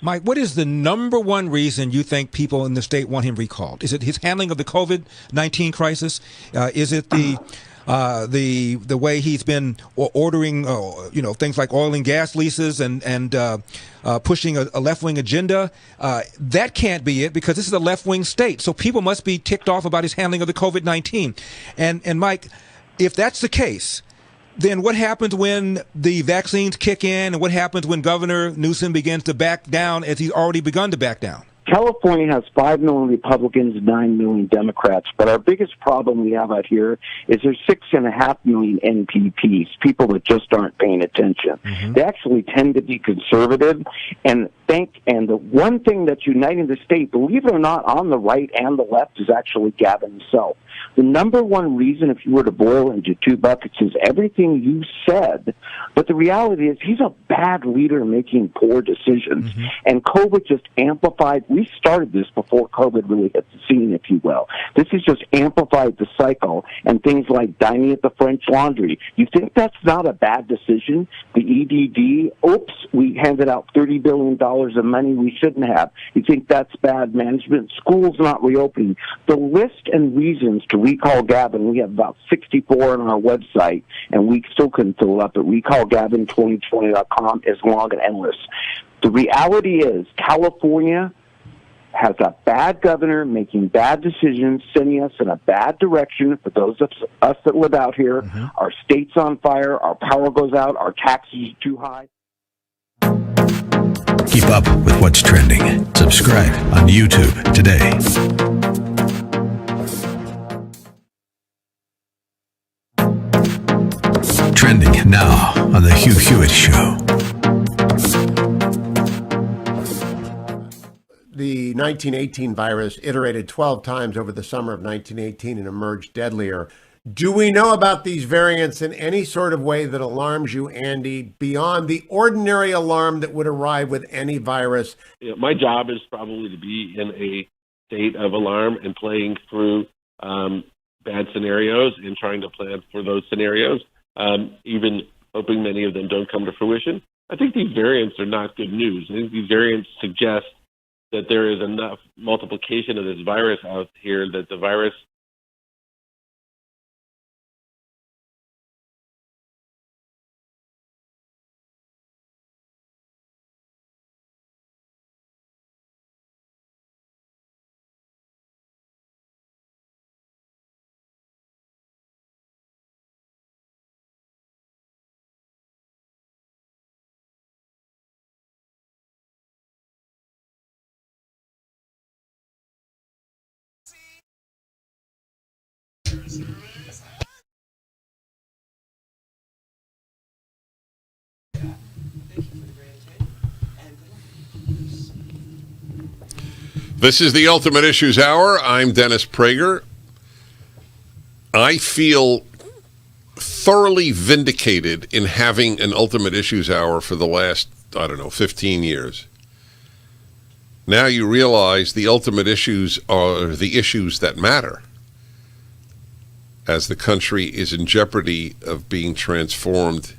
Speaker 10: Mike, what is the number one reason you think people in the state want him recalled? Is it his handling of the COVID-19 crisis? Is it the way he's been ordering things like oil and gas leases and pushing a left-wing agenda? That can't be it, because this is a left-wing state. So people must be ticked off about his handling of the COVID-19. And Mike, if that's the case, then what happens when the vaccines kick in, and what happens when Governor Newsom begins to back down, as he's already begun to back down?
Speaker 14: California has 5 million Republicans, 9 million Democrats, but our biggest problem we have out here is there's 6.5 million NPPs, people that just aren't paying attention. They actually tend to be conservative, and the one thing that's uniting the state, believe it or not, on the right and the left, is actually Gavin himself. The number one reason, if you were to boil into 2 buckets, is everything you said, but the reality is he's a bad leader making poor decisions, and COVID just amplified. We started this before COVID really hit the scene, if you will. This has just amplified the cycle, and things like dining at the French Laundry. You think that's not a bad decision? The EDD, oops, we handed out $30 billion of money we shouldn't have. You think that's bad management? Schools not reopening. The list and reasons to recall Gavin, we have about 64 on our website, and we still couldn't fill it up, but recallgavin2020.com is long and endless. The reality is California has a bad governor making bad decisions, sending us in a bad direction. For those of us that live out here, our state's on fire, our power goes out, our taxes are too high.
Speaker 2: Keep up with what's trending. Subscribe on YouTube today. Trending now on The Hugh Hewitt Show.
Speaker 13: The 1918 virus iterated 12 times over the summer of 1918 and emerged deadlier. Do we know about these variants in any sort of way that alarms you, Andy, beyond the ordinary alarm that would arrive with any virus?
Speaker 1: My job is probably to be in a state of alarm and playing through bad scenarios and trying to plan for those scenarios, even hoping many of them don't come to fruition. I think these variants are not good news. I think these variants suggest that there is enough multiplication of this virus out here that the virus
Speaker 5: This is the Ultimate Issues Hour. I'm Dennis Prager. I feel thoroughly vindicated in having an Ultimate Issues Hour for the last, 15 years. Now you realize the ultimate issues are the issues that matter, as the country is in jeopardy of being transformed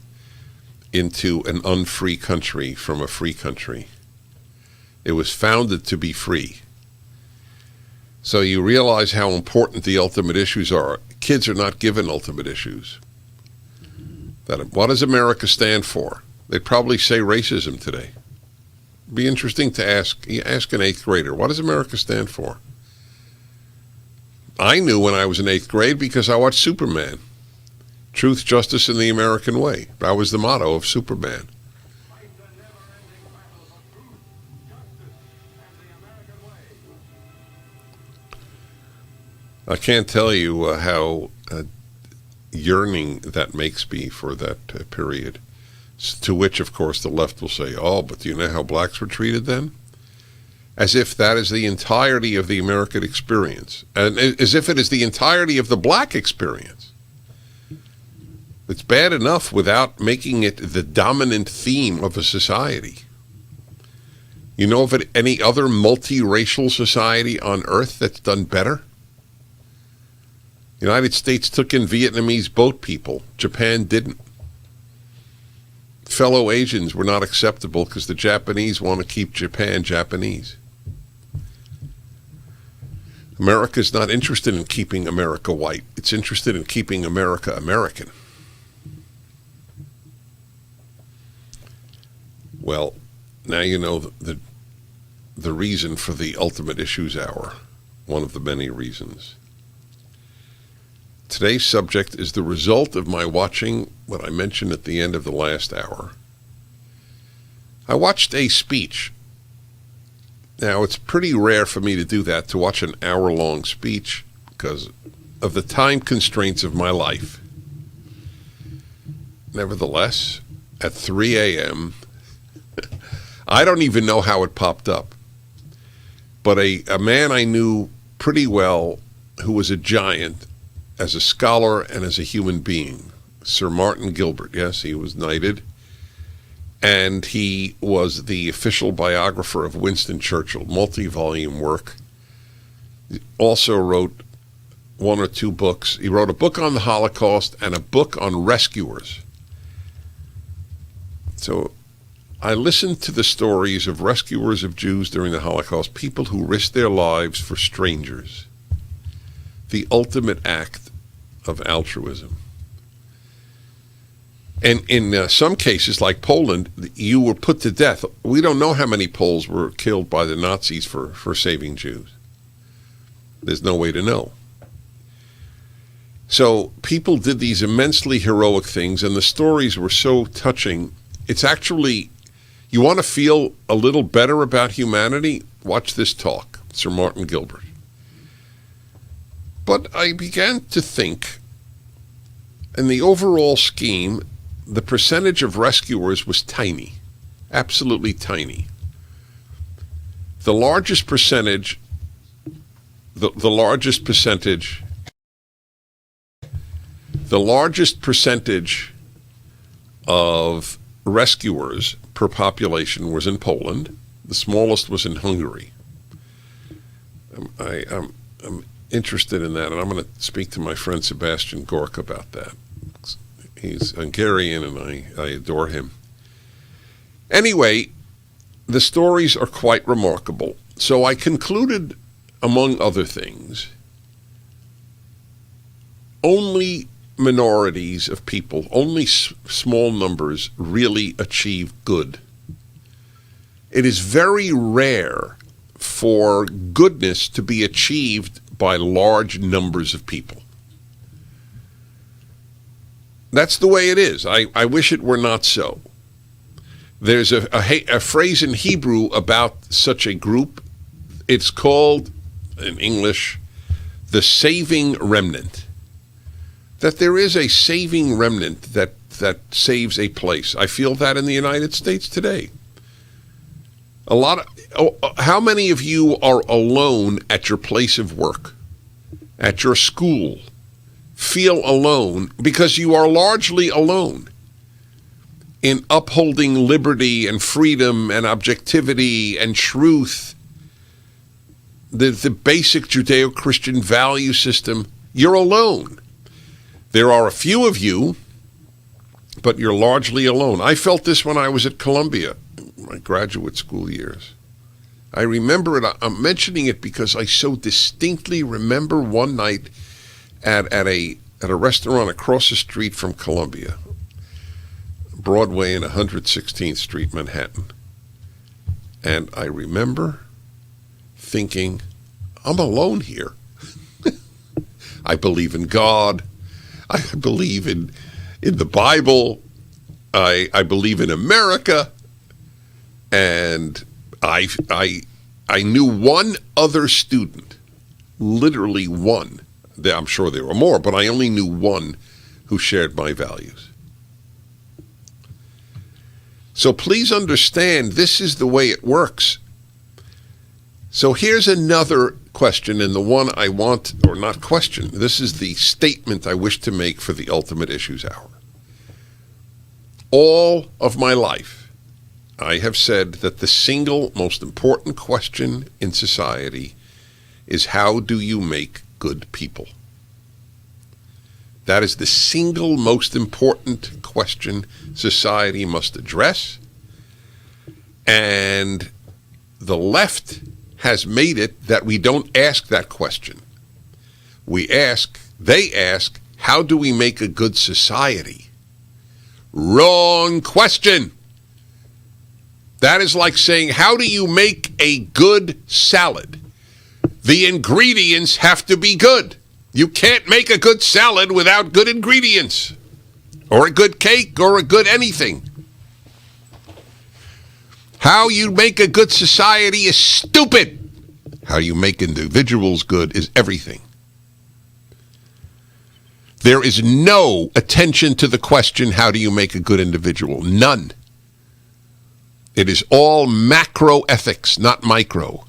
Speaker 5: into an unfree country from a free country. It was founded to be free. So you realize how important the ultimate issues are. Kids are not given ultimate issues. What does America stand for? They'd probably say racism today. It'd be interesting to ask an 8th grader, what does America stand for? I knew when I was in 8th grade because I watched Superman. Truth, justice, and the American way. That was the motto of Superman. I can't tell you how yearning that makes me for that period. To which, of course, the left will say, oh, but do you know how blacks were treated then? As if that is the entirety of the American experience. And as if it is the entirety of the black experience. It's bad enough without making it the dominant theme of a society. You know of any other multiracial society on earth that's done better? The United States took in Vietnamese boat people. Japan didn't. Fellow Asians were not acceptable because the Japanese want to keep Japan Japanese. America's not interested in keeping America white. It's interested in keeping America American. Well, now you know the reason for the Ultimate Issues Hour, one of the many reasons. Today's subject is the result of my watching what I mentioned at the end of the last hour. I watched a speech. Now, it's pretty rare for me to do that, to watch an hour-long speech, because of the time constraints of my life. Nevertheless, at 3 a.m., I don't even know how it popped up, but a man I knew pretty well who was a giant as a scholar and as a human being, Sir Martin Gilbert. Yes, he was knighted, and he was the official biographer of Winston Churchill, multi-volume work. He also wrote one or two books. He wrote a book on the Holocaust and a book on rescuers. So I listened to the stories of rescuers of Jews during the Holocaust, people who risked their lives for strangers. The ultimate act of altruism. And in some cases, like Poland, you were put to death. We don't know how many Poles were killed by the Nazis for saving Jews. There's no way to know. So people did these immensely heroic things, and the stories were so touching. It's actually, you want to feel a little better about humanity? Watch this talk, Sir Martin Gilbert. But I began to think, in the overall scheme, the percentage of rescuers was tiny, absolutely tiny. The largest percentage, the largest percentage of rescuers per population was in Poland. The smallest was in Hungary. I'm interested in that, and I'm going to speak to my friend Sebastian Gork about that. He's Hungarian, and I adore him. Anyway, the stories are quite remarkable. So I concluded, among other things, only minorities of people, only small numbers really achieve good. It is very rare for goodness to be achieved by large numbers of people. That's the way it is. I wish it were not so. There's a phrase in Hebrew about such a group. It's called, in English, the Saving Remnant. That there is a saving remnant that saves a place. I feel that in the United States today. How many of you are alone at your place of work, at your school? Feel alone because you are largely alone in upholding liberty and freedom and objectivity and truth, the basic Judeo-Christian value system. You're alone. There are a few of you, but you're largely alone. I felt this when I was at Columbia, my graduate school years. I remember it. I'm mentioning it because I so distinctly remember one night at a restaurant across the street from Columbia, Broadway and 116th Street, Manhattan. And I remember thinking, I'm alone here. I believe in God. I believe in the Bible. I believe in America. And I knew one other student, literally one. I'm sure there were more, but I only knew one who shared my values. So please understand, this is the way it works. So here's another question, and the one I want, or not question, this is the statement I wish to make for the Ultimate Issues Hour. All of my life, I have said that the single most important question in society is, how do you make good people? That is the single most important question society must address. And the left has made it that we don't ask that question. They ask, how do we make a good society? Wrong question. That is like saying, how do you make a good salad? The ingredients have to be good. You can't make a good salad without good ingredients, or a good cake, or a good anything. How you make a good society is stupid. How you make individuals good is everything. There is no attention to the question, how do you make a good individual? None. It is all macro ethics, not micro.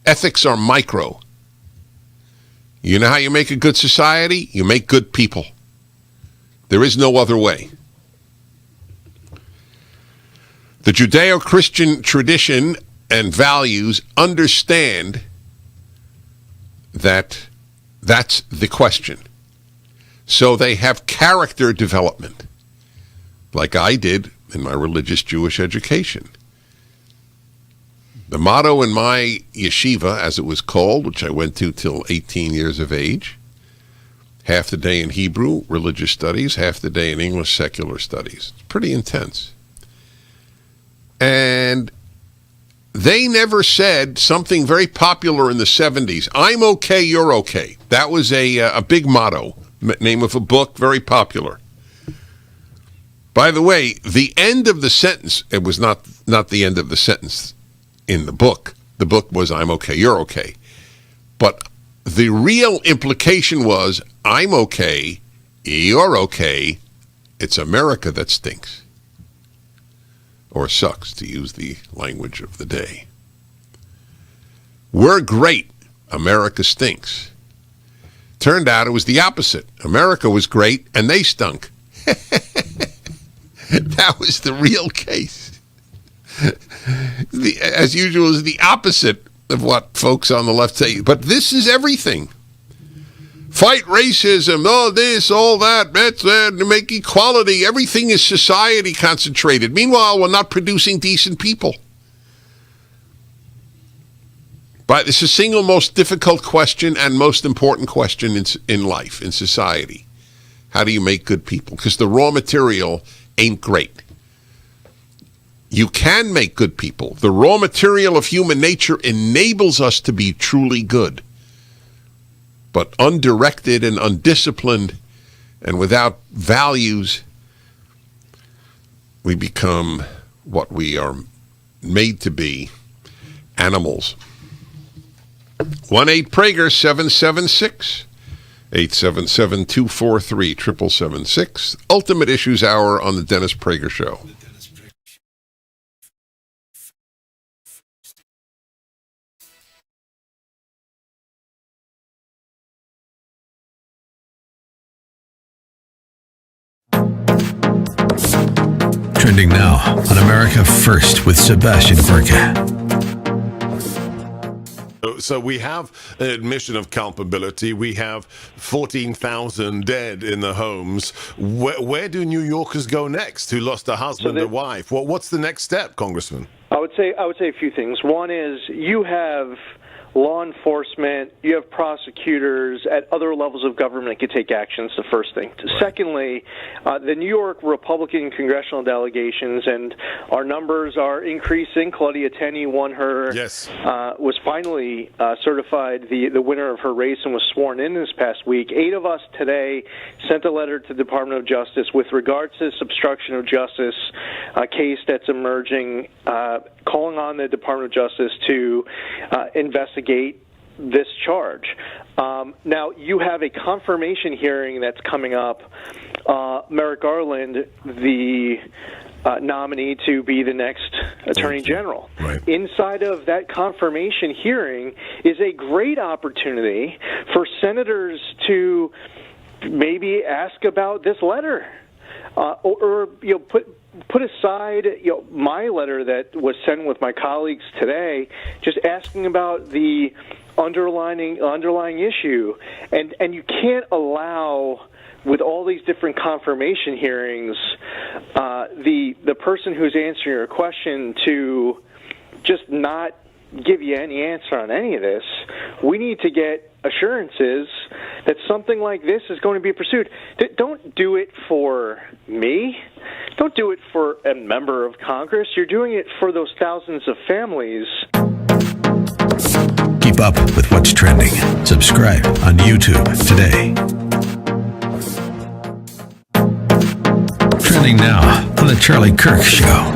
Speaker 5: Ethics are micro. You know how you make a good society? You make good people. There is no other way. The Judeo-Christian tradition and values understand that that's the question. So they have character development, like I did in my religious Jewish education. The motto in my yeshiva, as it was called, which I went to till 18 years of age, half the day in Hebrew, religious studies, half the day in English, secular studies. It's pretty intense. And they never said something very popular in the 70s, I'm okay, you're okay. That was a big motto, name of a book, very popular. By the way, the end of the sentence, it was not the end of the sentence in the book. The book was, I'm okay, you're okay. But the real implication was, I'm okay, you're okay, it's America that stinks. Or sucks, to use the language of the day. We're great, America stinks. Turned out it was the opposite. America was great, and they stunk. That was the real case. As usual, is the opposite of what folks on the left say. But this is everything. Fight racism, all this, all that, that's make equality. Everything is society concentrated. Meanwhile, we're not producing decent people. But it's the single most difficult question and most important question in life, in society. How do you make good people? Because the raw material ain't great. You can make good people. The raw material of human nature enables us to be truly good. But undirected and undisciplined and without values, we become what we are made to be, animals. 1-8-PRAGER 776 877-243-7776. Ultimate Issues Hour on the Dennis Prager Show.
Speaker 2: Trending now on America First with Sebastian Gorka.
Speaker 15: So we have an admission of culpability. We have 14,000 dead in the homes. Where do New Yorkers go next who lost a husband and wife? What's the next step, Congressman?
Speaker 16: I would say a few things. One is you have law enforcement, you have prosecutors at other levels of government that can take action. That's the first thing. Right. Secondly, the New York Republican congressional delegations, and our numbers are increasing. Claudia Tenney won her, was finally certified the winner of her race and was sworn in this past week. 8 of us today sent a letter to the Department of Justice with regards to this obstruction of justice case that's emerging, calling on the Department of Justice to investigate this charge. Now, you have a confirmation hearing that's coming up. Merrick Garland, the nominee to be the next Attorney General. Right. Inside of that confirmation hearing is a great opportunity for senators to maybe ask about this letter, or put aside my letter that was sent with my colleagues today, just asking about the underlying issue, and you can't allow, with all these different confirmation hearings, the person who's answering your question to just not give you any answer on any of this. We need to get assurances that something like this is going to be pursued. Don't do it for me. Don't do it for a member of Congress. You're doing it for those thousands of families.
Speaker 2: Keep Keep up with what's trending. Subscribe on YouTube today. Trending now on The Charlie Kirk Show.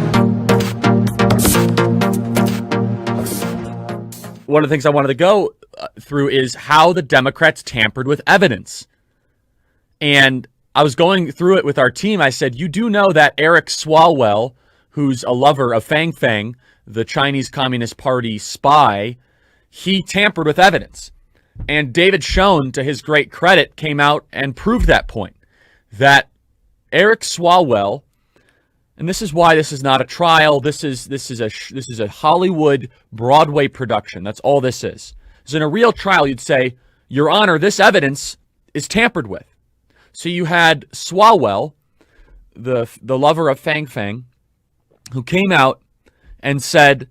Speaker 7: One of the things I wanted to go through is how the Democrats tampered with evidence. And I was going through it with our team. I said, you do know that Eric Swalwell, who's a lover of Fang Fang, the Chinese Communist Party spy, he tampered with evidence. And David Schoen, to his great credit, came out and proved that point, that Eric Swalwell, and this is why this is not a trial. This is a Hollywood Broadway production. That's all this is. So in a real trial, you'd say, Your Honor, this evidence is tampered with. So you had Swalwell, the lover of Fang Fang, who came out and said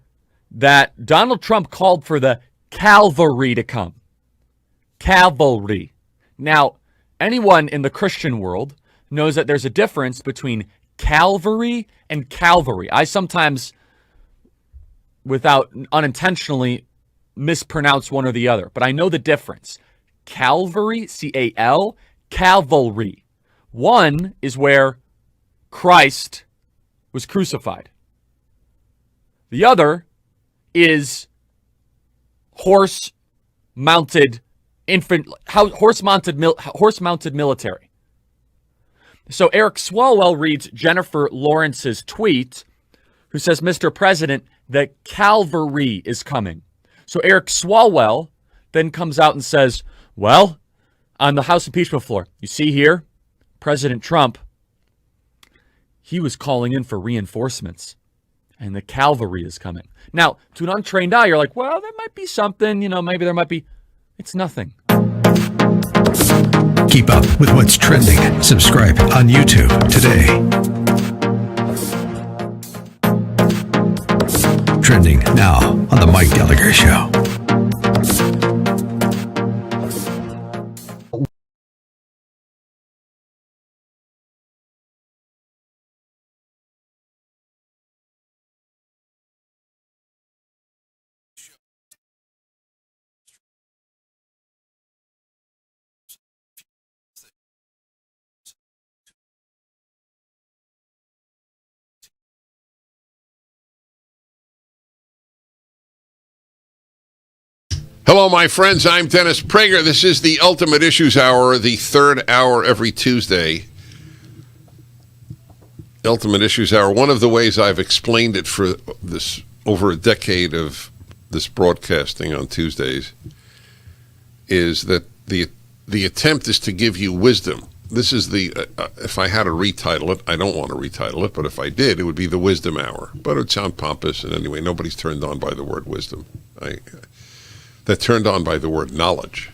Speaker 7: that Donald Trump called for the cavalry to come. Cavalry. Now, anyone in the Christian world knows that there's a difference between Calvary and Calvary. I sometimes, without unintentionally, mispronounce one or the other, but I know the difference. Calvary, C-A-L, cavalry. One is where Christ was crucified. The other is horse-mounted military. So Eric Swalwell reads Jennifer Lawrence's tweet, who says, Mr. President, the cavalry is coming. So Eric Swalwell then comes out and says, well, on the House impeachment floor, you see here, President Trump, he was calling in for reinforcements, and the cavalry is coming. Now, to an untrained eye, you're like, well, there might be something, maybe there might be. It's nothing.
Speaker 2: Keep up with what's trending. Subscribe on YouTube today. Trending now on The Mike Gallagher Show.
Speaker 5: Hello, my friends. I'm Dennis Prager. This is the Ultimate Issues Hour, the third hour every Tuesday. Ultimate Issues Hour. One of the ways I've explained it for this over a decade of this broadcasting on Tuesdays is that the attempt is to give you wisdom. This is the, if I had to retitle it, I don't want to retitle it, but if I did, it would be the Wisdom Hour. But it would sound pompous, and anyway, nobody's turned on by the word wisdom. They're turned on by the word knowledge.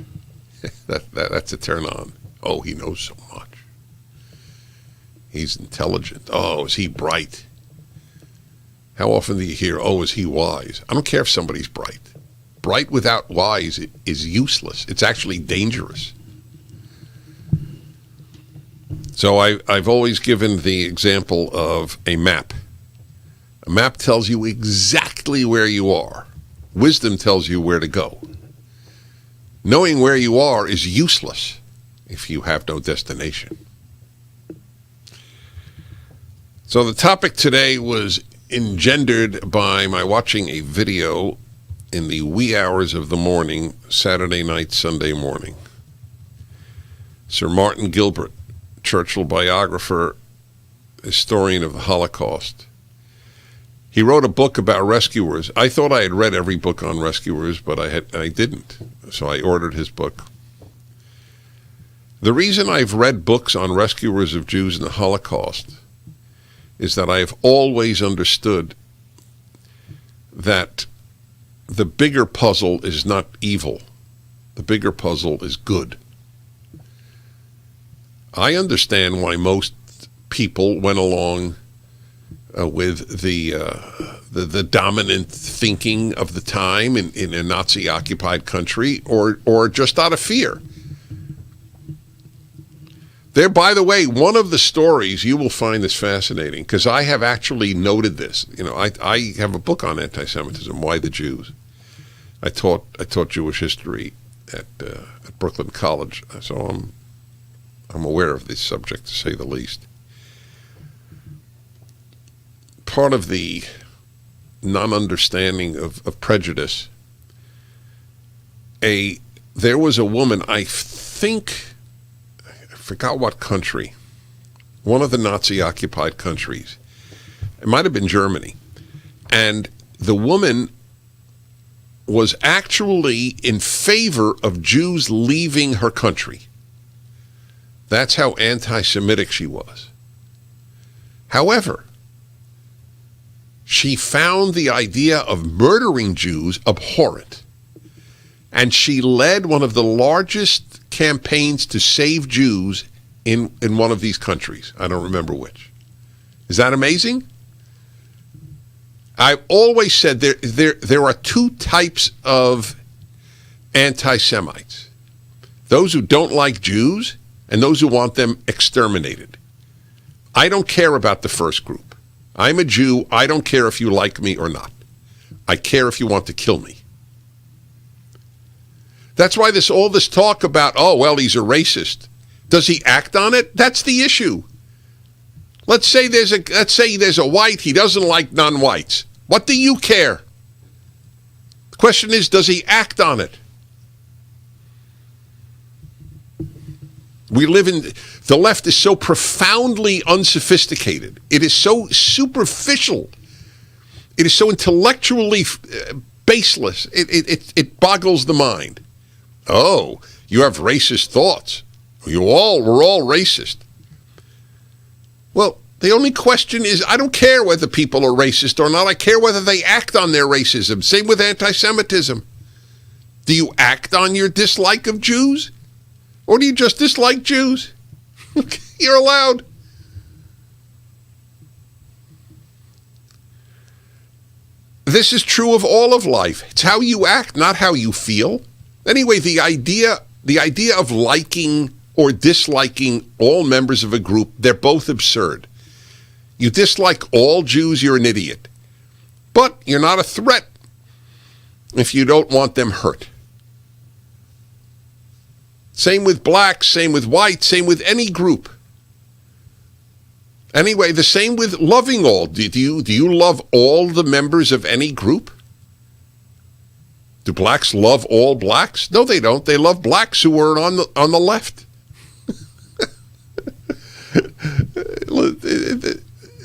Speaker 5: That's a turn on. Oh, he knows so much. He's intelligent. Oh, is he bright? How often do you hear, oh, is he wise? I don't care if somebody's bright. Bright without wise is useless. It's actually dangerous. So I've always given the example of a map. A map tells you exactly where you are. Wisdom tells you where to go. Knowing where you are is useless if you have no destination. So the topic today was engendered by my watching a video in the wee hours of the morning, Saturday night, Sunday morning. Sir Martin Gilbert, Churchill biographer, historian of the Holocaust. He wrote a book about rescuers. I thought I had read every book on rescuers, but I didn't. So I ordered his book. The reason I've read books on rescuers of Jews in the Holocaust is that I've always understood that the bigger puzzle is not evil. The bigger puzzle is good. I understand why most people went along with the dominant thinking of the time in a Nazi-occupied country, or just out of fear. There, by the way, one of the stories you will find this fascinating, because I have actually noted this. I have a book on anti-Semitism, Why the Jews. I taught Jewish history at Brooklyn College, so I'm aware of this subject, to say the least. Part of the non-understanding of prejudice, there was a woman, I forgot what country, one of the Nazi-occupied countries. It might have been Germany. And the woman was actually in favor of Jews leaving her country. That's how anti-Semitic she was. However, she found the idea of murdering Jews abhorrent. And she led one of the largest campaigns to save Jews in one of these countries. I don't remember which. Is that amazing? I've always said there are two types of anti-Semites. Those who don't like Jews and those who want them exterminated. I don't care about the first group. I'm a Jew. I don't care if you like me or not. I care if you want to kill me. That's why all this talk about, oh, well, he's a racist. Does he act on it? That's the issue. Let's say there's a white, he doesn't like non-whites. What do you care? The question is, does he act on it? The left is so profoundly unsophisticated. It is so superficial. It is so intellectually baseless. It boggles the mind. Oh, you have racist thoughts. We're all racist. Well, the only question is, I don't care whether people are racist or not. I care whether they act on their racism. Same with anti-Semitism. Do you act on your dislike of Jews? Or do you just dislike Jews? You're allowed. This is true of all of life. It's how you act, not how you feel. Anyway, the idea of liking or disliking all members of a group, they're both absurd. You dislike all Jews, you're an idiot. But you're not a threat if you don't want them hurt. Same with blacks, same with whites, same with any group. Anyway, the same with loving all. Do you love all the members of any group? Do blacks love all blacks? No, they don't. They love blacks who are on the left.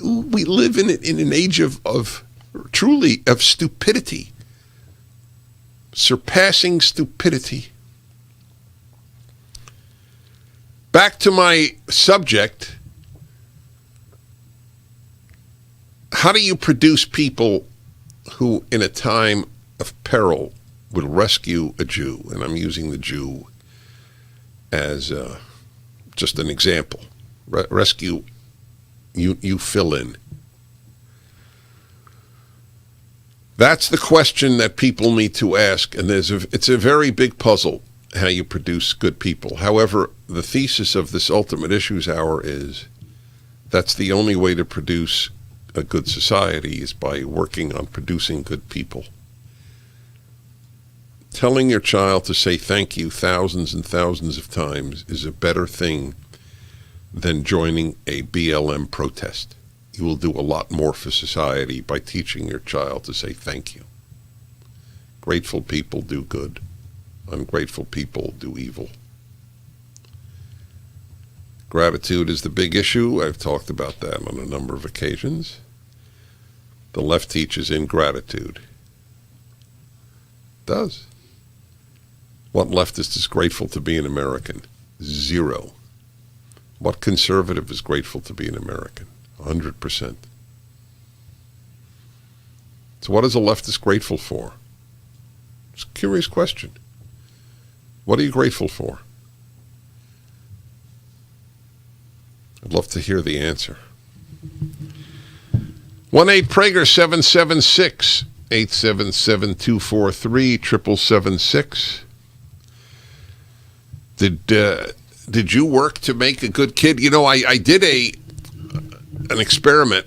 Speaker 5: We live in an age of truly of stupidity, surpassing stupidity. Back to my subject. How do you produce people who, in a time of peril, will rescue a Jew? And I'm using the Jew as just an example. Rescue, you fill in. That's the question that people need to ask, and it's a very big puzzle, how you produce good people. However, the thesis of this Ultimate Issues Hour is that's the only way to produce a good society is by working on producing good people. Telling your child to say thank you thousands and thousands of times is a better thing than joining a BLM protest. You will do a lot more for society by teaching your child to say thank you. Grateful people do good. Ungrateful people do evil. Gratitude is the big issue. I've talked about that on a number of occasions. The left teaches ingratitude. It does. What leftist is grateful to be an American? Zero. What conservative is grateful to be an American? 100%. So what is a leftist grateful for? It's a curious question. What are you grateful for? I'd love to hear the answer. 1-8-Prager 776 877-243-7776. Did you work to make a good kid? You know, I did an experiment.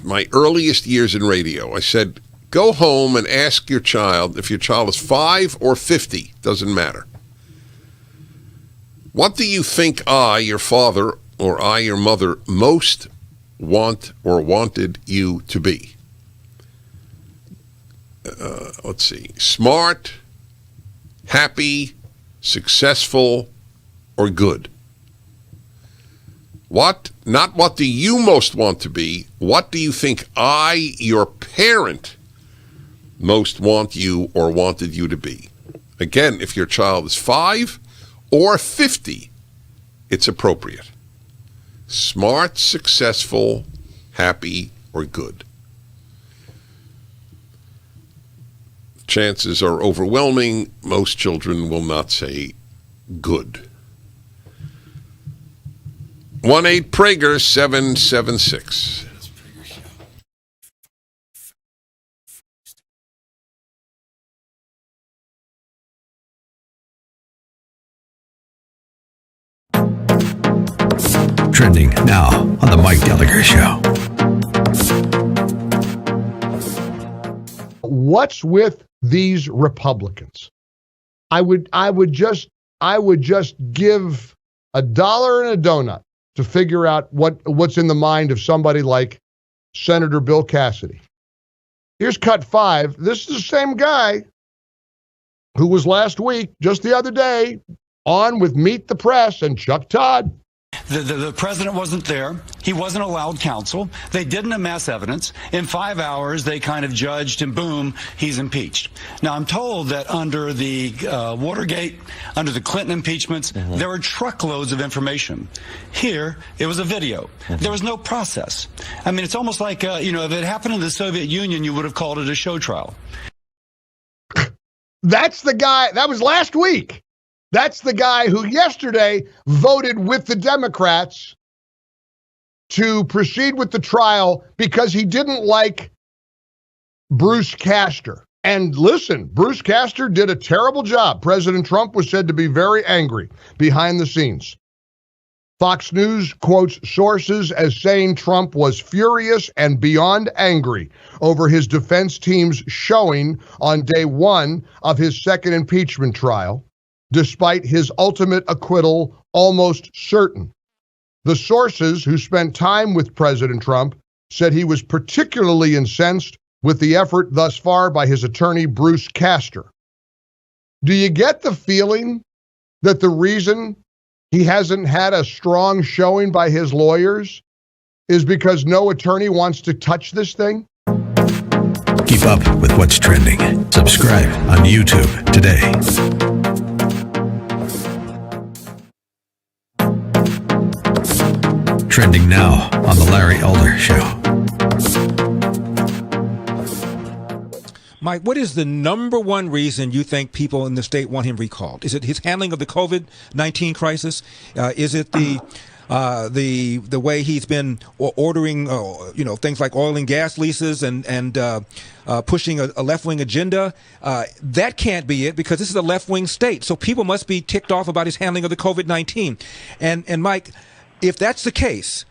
Speaker 5: My earliest years in radio, I said, Go home and ask your child, if your child is 5 or 50, doesn't matter. What do you think I, your father, or I, your mother, most want or wanted you to be? Let's see. Smart, happy, successful, or good? What? Not what do you most want to be. What do you think I, your parent, most want you or wanted you to be? Again, if your child is 5 or 50, it's appropriate. Smart, successful, happy, or good. Chances are overwhelming. Most children will not say good. 1-8-PRAGER 776.
Speaker 2: Trending now on the Mike Gallagher Show.
Speaker 8: What's with these Republicans? I would just give $1 and a donut to figure out what's in the mind of somebody like Senator Bill Cassidy. Here's cut 5. This is the same guy who was last week, just the other day, on with Meet the Press and Chuck Todd.
Speaker 9: The president wasn't there. He wasn't allowed counsel. They didn't amass evidence. In 5 hours, they kind of judged, and boom, he's impeached. Now, I'm told that under the Watergate, under the Clinton impeachments, there were truckloads of information. Here, it was a video. There was no process. I mean, it's almost like, if it happened in the Soviet Union, you would have called it a show trial.
Speaker 8: That's the guy. That was last week. That's the guy who yesterday voted with the Democrats to proceed with the trial because he didn't like Bruce Castor. And listen, Bruce Castor did a terrible job. President Trump was said to be very angry behind the scenes. Fox News quotes sources as saying Trump was furious and beyond angry over his defense team's showing on day 1 of his second impeachment trial, despite his ultimate acquittal almost certain. The sources who spent time with President Trump said he was particularly incensed with the effort thus far by his attorney, Bruce Castor. Do you get the feeling that the reason he hasn't had a strong showing by his lawyers is because no attorney wants to touch this thing?
Speaker 2: Keep up with what's trending. Subscribe on YouTube today. Trending now on the Larry Elder Show.
Speaker 10: Mike, what is the number one reason you think people in the state want him recalled? Is it his handling of the COVID-19 crisis? Is it the way he's been ordering, things like oil and gas leases and pushing a left-wing agenda? That can't be it, because this is a left-wing state. So people must be ticked off about his handling of the COVID-19. And Mike, if that's the case,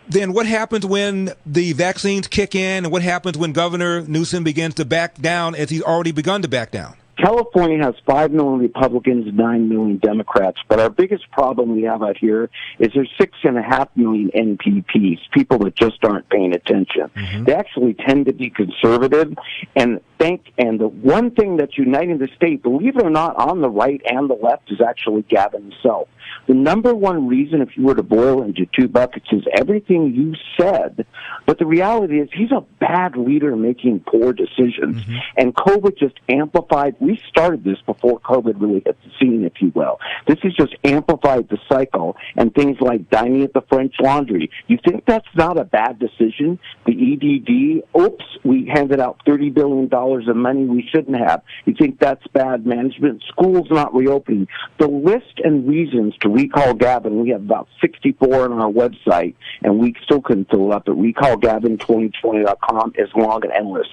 Speaker 10: then what happens when the vaccines kick in, and what happens when Governor Newsom begins to back down, as he's already begun to back down?
Speaker 14: California has 5 million Republicans, 9 million Democrats, but our biggest problem we have out here is there's 6.5 million NPPs, people that just aren't paying attention. They actually tend to be conservative, and the one thing that's uniting the state, believe it or not, on the right and the left, is actually Gavin himself. The number one reason, if you were to boil into 2 buckets, is everything you said, but the reality is he's a bad leader making poor decisions, and COVID just amplified. We started this before COVID really hit the scene, if you will. This has just amplified the cycle, and things like dining at the French Laundry. You think that's not a bad decision? The EDD, oops, we handed out $30 billion of money we shouldn't have. You think that's bad management? Schools not reopening. The list and reasons to recall Gavin, we have about 64 on our website, and we still couldn't fill it up, but recallgavin2020.com is long and endless.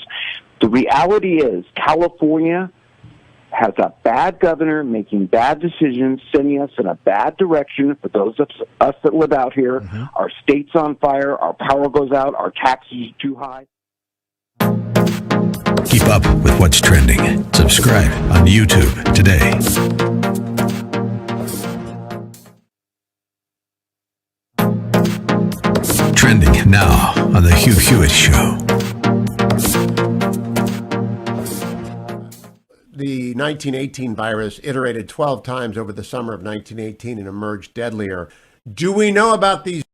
Speaker 14: The reality is California has a bad governor making bad decisions, sending us in a bad direction for those of us that live out here. Our state's on fire, our power goes out, our taxes are too high.
Speaker 2: Keep up with what's trending. Subscribe on YouTube today. Trending now on The Hugh Hewitt Show.
Speaker 13: The 1918 virus iterated 12 times over the summer of 1918 and emerged deadlier. Do we know about these?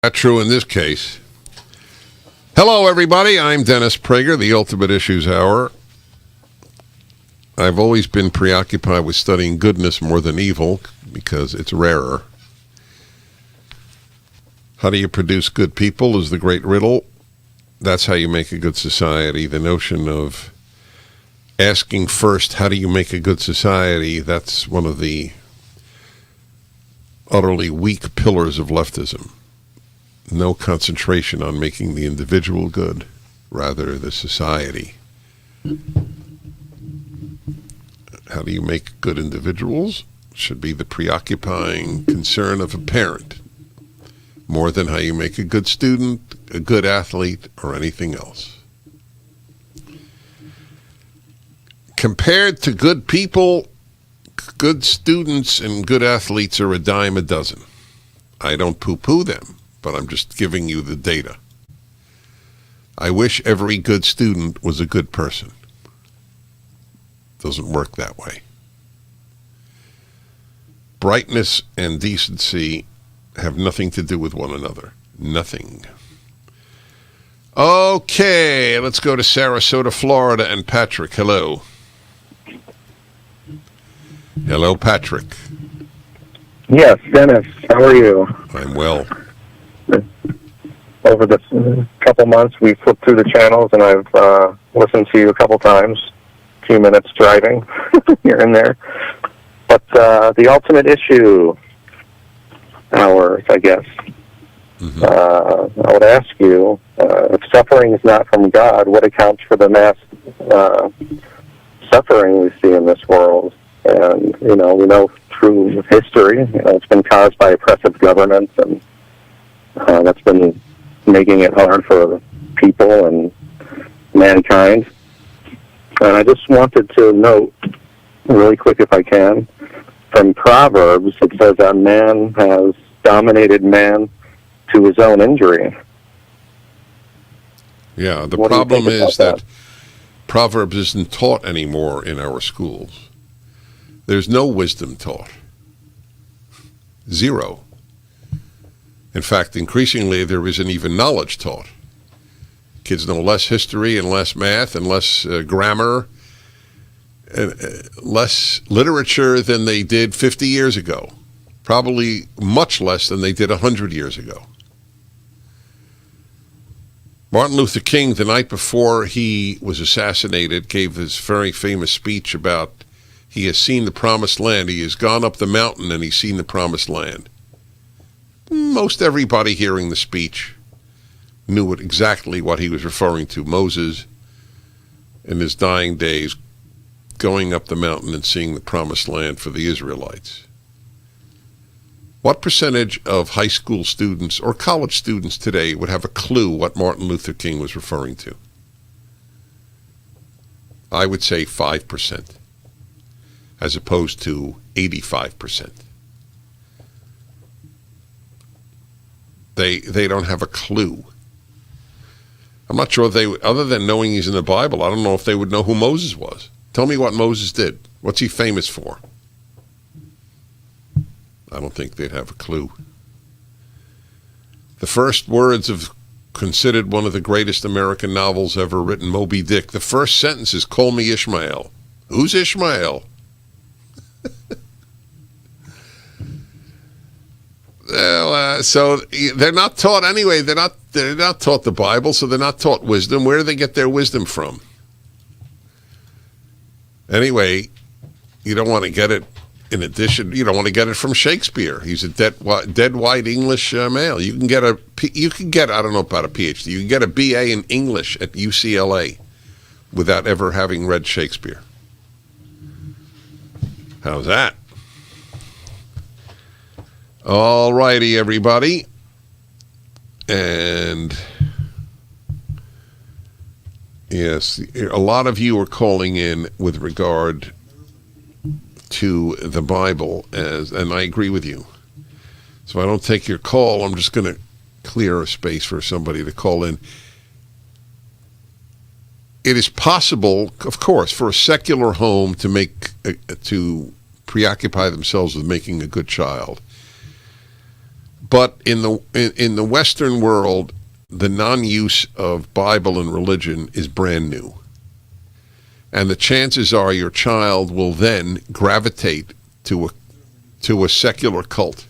Speaker 5: Not true in this case. Hello, everybody. I'm Dennis Prager, the Ultimate Issues Hour. I've always been preoccupied with studying goodness more than evil because it's rarer. How do you produce good people is the great riddle. That's how you make a good society. The notion of asking first, how do you make a good society, that's one of the utterly weak pillars of leftism. No concentration on making the individual good, rather the society. How do you make good individuals? Should be the preoccupying concern of a parent, more than how you make a good student, a good athlete, or anything else. Compared to good people, good students and good athletes are a dime a dozen. I don't poo-poo them, but I'm just giving you the data. I wish every good student was a good person. Doesn't work that way. Brightness and decency have nothing to do with one another. Nothing. Okay, let's go to Sarasota, Florida, and Patrick. Hello. Hello, Patrick.
Speaker 17: Yes, Dennis, how are you?
Speaker 5: I'm well.
Speaker 17: Over the couple months, we flipped through the channels, and I've listened to you a couple times, a few minutes driving here and there. But the ultimate issue hours, I guess.
Speaker 5: Mm-hmm.
Speaker 17: I would ask you, if suffering is not from God, what accounts for the mass suffering we see in this world? And, we know through history, it's been caused by oppressive governments, and that's been making it hard for people and mankind. And I just wanted to note, really quick if I can, from Proverbs, it says that man has dominated man to his own injury.
Speaker 5: Yeah, the
Speaker 17: What do you
Speaker 5: problem
Speaker 17: think about
Speaker 5: is that Proverbs isn't taught anymore in our schools. There's no wisdom taught. Zero. In fact, increasingly, there isn't even knowledge taught. Kids know less history and less math and less grammar and less literature than they did 50 years ago. Probably much less than they did 100 years ago. Martin Luther King, the night before he was assassinated, gave his very famous speech about he has seen the promised land. He has gone up the mountain and he's seen the promised land. Most everybody hearing the speech knew exactly what he was referring to. Moses, in his dying days, going up the mountain and seeing the promised land for the Israelites. What percentage of high school students or college students today would have a clue what Martin Luther King was referring to? I would say 5%, as opposed to 85%. They don't have a clue. I'm not sure other than knowing he's in the Bible, I don't know if they would know who Moses was. Tell me what Moses did. What's he famous for? I don't think they'd have a clue. The first words of considered one of the greatest American novels ever written, Moby Dick. The first sentence is, "Call me Ishmael." Who's Ishmael? Well, so they're not taught anyway. They're not taught the Bible, so they're not taught wisdom. Where do they get their wisdom from? Anyway, you don't want to get it in addition, you don't want to get it from Shakespeare. He's a dead white English male. You can get I don't know about a PhD. You can get a BA in English at UCLA without ever having read Shakespeare. How's that? All righty, everybody. And yes, a lot of you are calling in with regard to the Bible, and I agree with you. So I don't take your call. I'm just going to clear a space for somebody to call in. It is possible, of course, for a secular home to preoccupy themselves with making a good child. But in the Western world, the non-use of Bible and religion is brand new. And the chances are your child will then gravitate to a secular cult.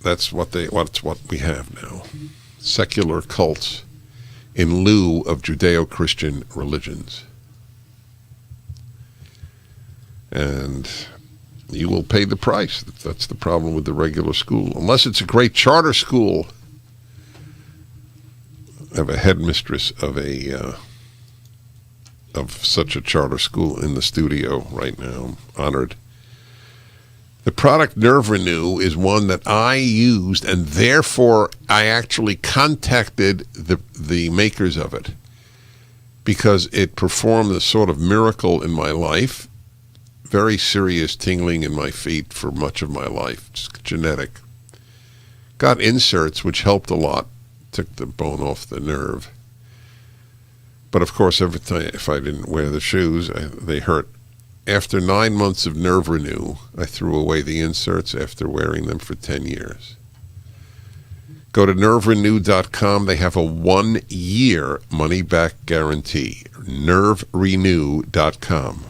Speaker 5: That's what we have now. Secular cults in lieu of Judeo-Christian religions. And you will pay the price. That's the problem with the regular school. Unless it's a great charter school. I have a headmistress of such a charter school in the studio right now. I'm honored. The product Nerve Renew is one that I used, and therefore I actually contacted the makers of it because it performed a sort of miracle in my life. Very serious tingling in my feet for much of my life. It's genetic. Got inserts, which helped a lot. Took the bone off the nerve. But of course, every time if I didn't wear the shoes, they hurt. After 9 months of Nerve Renew, I threw away the inserts after wearing them for 10 years. Go to nerverenew.com. They have a 1-year money-back guarantee. nerverenew.com.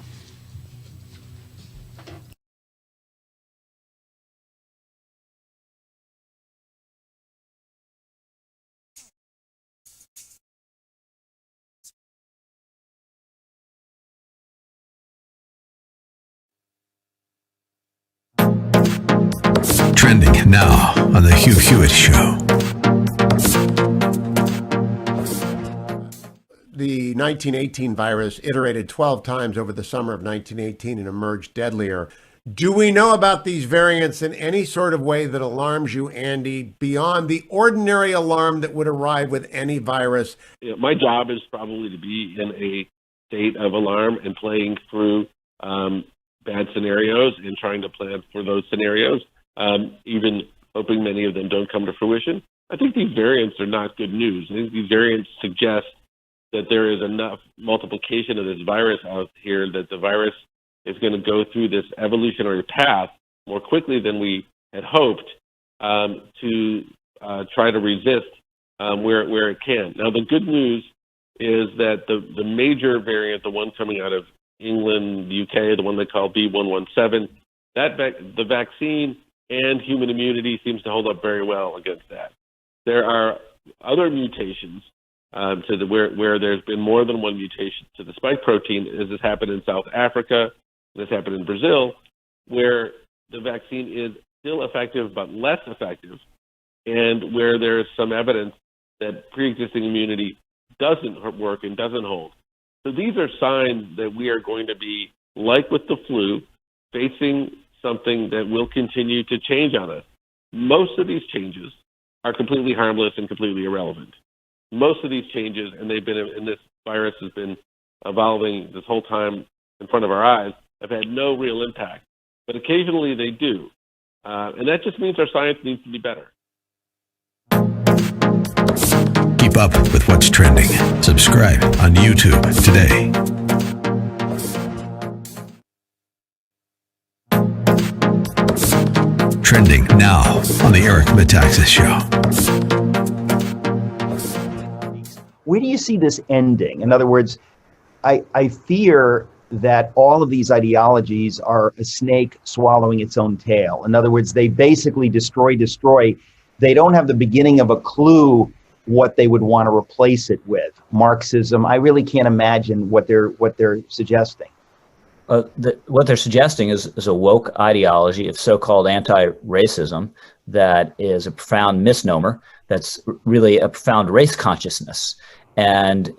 Speaker 2: Trending now on the Hugh Hewitt Show.
Speaker 13: The 1918 virus iterated 12 times over the summer of 1918 and emerged deadlier. Do we know about these variants in any sort of way that alarms you, Andy, beyond the ordinary alarm that would arrive with any virus?
Speaker 1: My job is probably to be in a state of alarm and playing through bad scenarios and trying to plan for those scenarios. Even hoping many of them don't come to fruition. I think these variants are not good news. I think these variants suggest that there is enough multiplication of this virus out here that the virus is going to go through this evolutionary path more quickly than we had hoped to try to resist where it can. Now, the good news is that the major variant, the one coming out of England, the UK, the one they call B117, the vaccine and human immunity seems to hold up very well against that. There are other mutations where there's been more than one mutation to the spike protein. As this happened in South Africa, this happened in Brazil, where the vaccine is still effective but less effective, and where there is some evidence that pre-existing immunity doesn't work and doesn't hold. So these are signs that we are going to be, like with the flu, facing something that will continue to change on us. Most of these changes are completely harmless and completely irrelevant. Most of these changes, and this virus has been evolving this whole time in front of our eyes, have had no real impact. But occasionally they do. And that just means our science needs to be better.
Speaker 2: Keep up with what's trending. Subscribe on YouTube today. Trending now on the Eric Metaxas Show.
Speaker 3: Where do you see this ending? In other words, I fear that all of these ideologies are a snake swallowing its own tail. In other words, they basically destroy. They don't have the beginning of a clue what they would want to replace it with. Marxism, I really can't imagine what they're suggesting.
Speaker 4: what they're suggesting is a woke ideology of so-called anti-racism that is a profound misnomer. That's really a profound race consciousness. And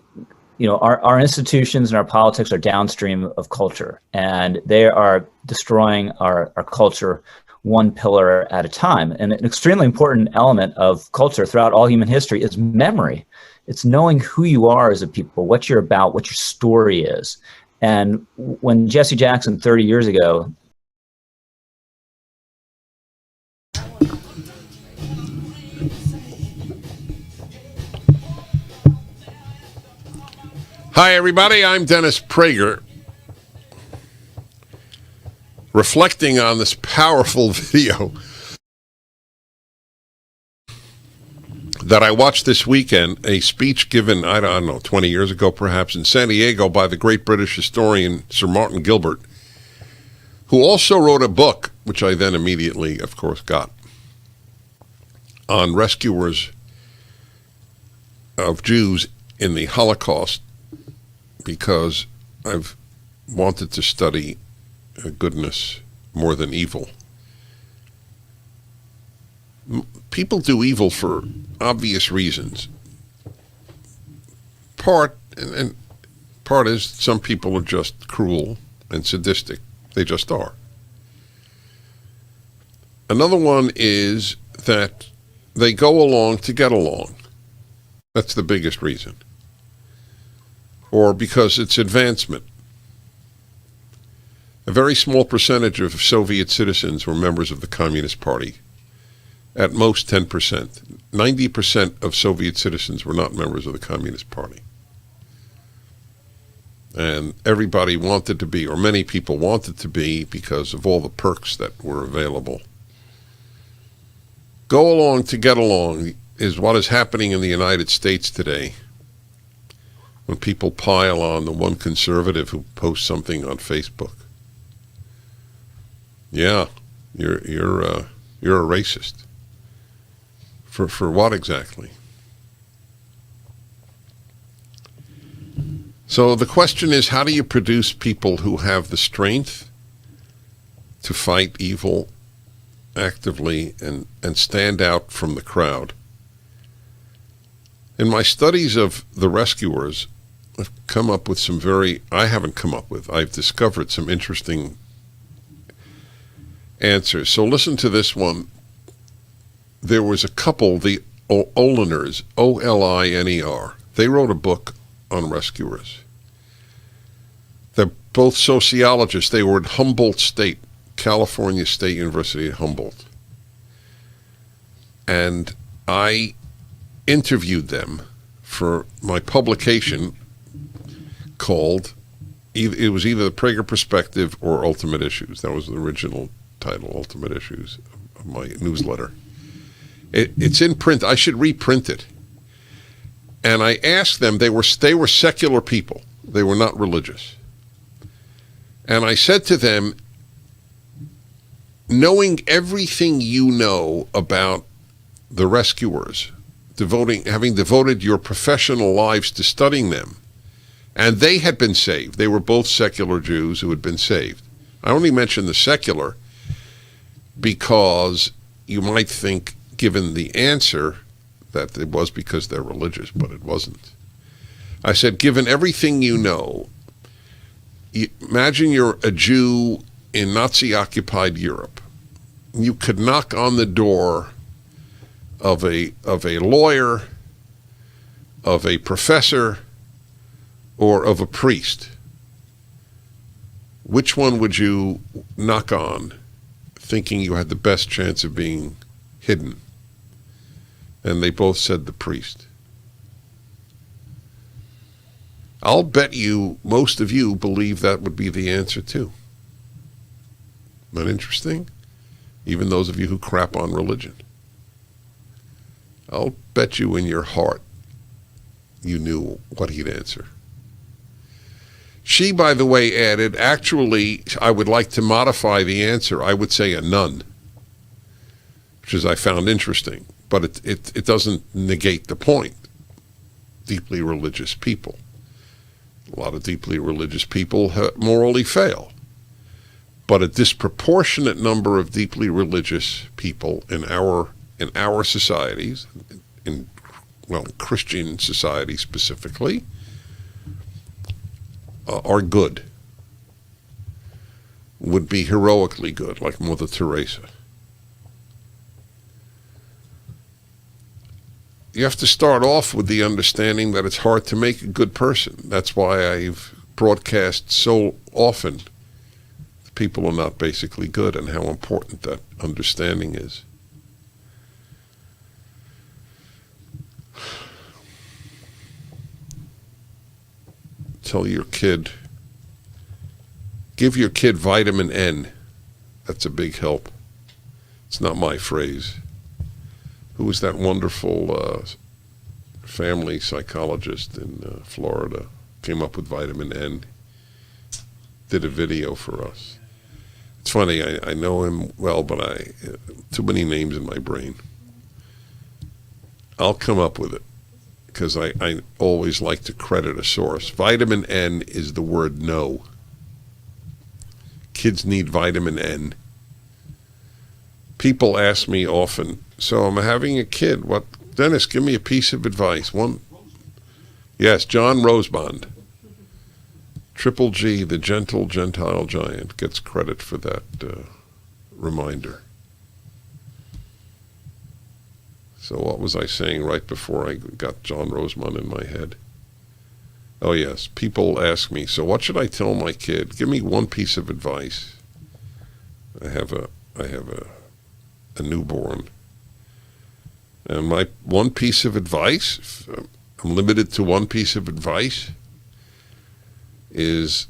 Speaker 4: our institutions and our politics are downstream of culture, and they are destroying our culture one pillar at a time. And an extremely important element of culture throughout all human history is memory. It's knowing who you are as a people, what you're about, what your story is. And when Jesse Jackson 30 years ago
Speaker 5: Hi, everybody. I'm Dennis Prager. Reflecting on this powerful video that I watched this weekend, a speech given, I don't know, 20 years ago perhaps, in San Diego by the great British historian Sir Martin Gilbert, who also wrote a book, which I then immediately, of course, got, on rescuers of Jews in the Holocaust, because I've wanted to study goodness more than evil. People do evil for obvious reasons. Part is some people are just cruel and sadistic. They just are. Another one is that they go along to get along. That's the biggest reason. Or because it's advancement. A very small percentage of Soviet citizens were members of the Communist Party. At most 10%. 90% of Soviet citizens were not members of the Communist Party. And everybody wanted to be, or many people wanted to be, because of all the perks that were available. Go along to get along is what is happening in the United States today. When people pile on the one conservative who posts something on Facebook. Yeah, you're a racist. For what exactly? So the question is, how do you produce people who have the strength to fight evil actively and stand out from the crowd? In my studies of the rescuers, I've come up with some I've discovered some interesting answers. So listen to this one. There was a couple, the Oliners, O-L-I-N-E-R. They wrote a book on rescuers. They're both sociologists. They were at Humboldt State, California State University at Humboldt. And I interviewed them for my publication called, it was either the Prager Perspective or Ultimate Issues. That was the original title, Ultimate Issues, of my newsletter. It's in print. I should reprint it. And I asked them, they were secular people. They were not religious. And I said to them, knowing everything you know about the rescuers, having devoted your professional lives to studying them, and they had been saved. They were both secular Jews who had been saved. I only mention the secular because you might think, given the answer, that it was because they're religious, but it wasn't. I said, given everything you know, imagine you're a Jew in Nazi-occupied Europe. You could knock on the door of a lawyer, of a professor, or of a priest. Which one would you knock on, thinking you had the best chance of being hidden? And they both said the priest. I'll bet you, most of you believe that would be the answer too. Not interesting? Even those of you who crap on religion. I'll bet you in your heart you knew what he'd answer. She, by the way, added, actually, I would like to modify the answer. I would say a nun, which is I found interesting. But it doesn't negate the point. Deeply religious people. A lot of deeply religious people morally fail. but a disproportionate number of deeply religious people in our societies, in Christian society specifically, are good, would be heroically good, like Mother Teresa. You have to start off with the understanding that it's hard to make a good person. That's why I've broadcast so often people are not basically good, and how important that understanding is. Tell your kid, give your kid vitamin N. That's a big help. It's not my phrase. Who was that wonderful family psychologist in Florida? Came up with vitamin N. Did a video for us. It's funny, I know him well, but too many names in my brain. I'll come up with it, because I always like to credit a source. Vitamin N is the word no. Kids need vitamin N. People ask me often, so I'm having a kid. What, Dennis, give me a piece of advice. One, yes, John Rosebond. Triple G, the gentle Gentile giant, gets credit for that reminder. So what was I saying right before I got John Rosemond in my head? Oh yes, people ask me, so what should I tell my kid? Give me one piece of advice. I have a newborn. And my one piece of advice, I'm limited to one piece of advice, is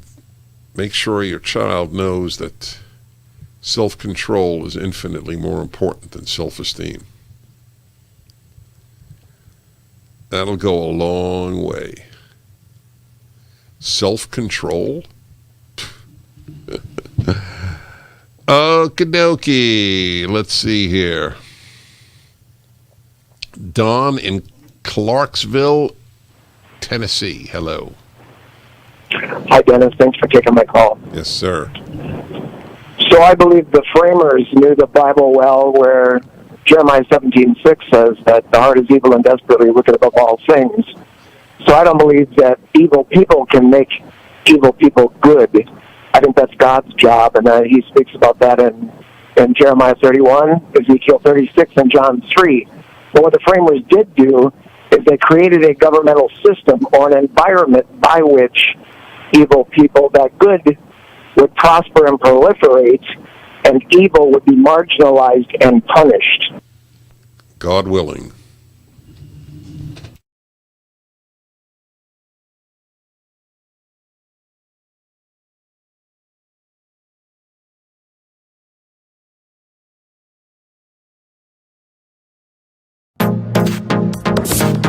Speaker 5: make sure your child knows that self-control is infinitely more important than self-esteem. That'll go a long way. Self-control? Okie dokie. Let's see here. Don in Clarksville, Tennessee. Hello.
Speaker 14: Hi, Dennis. Thanks for taking my call.
Speaker 5: Yes, sir.
Speaker 14: So I believe the framers knew the Bible well, where Jeremiah 17:6 says that the heart is evil and desperately wicked above all things. So I don't believe that evil people can make evil people good. I think that's God's job, and he speaks about that in Jeremiah 31, Ezekiel 36, and John 3. But what the framers did do is they created a governmental system or an environment by which evil people, that good would prosper and proliferate, and evil would be marginalized and punished.
Speaker 5: God willing.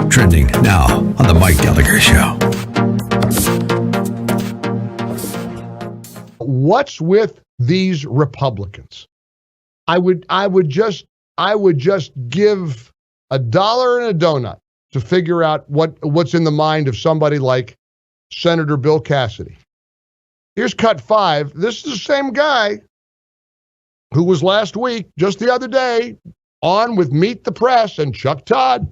Speaker 2: Trending now on the Mike Gallagher Show.
Speaker 8: What's with these Republicans? I would just give $1 and a donut to figure out what's in the mind of somebody like Senator Bill Cassidy. Here's cut 5. This is the same guy who was last week, just the other day, on with Meet the Press and Chuck Todd.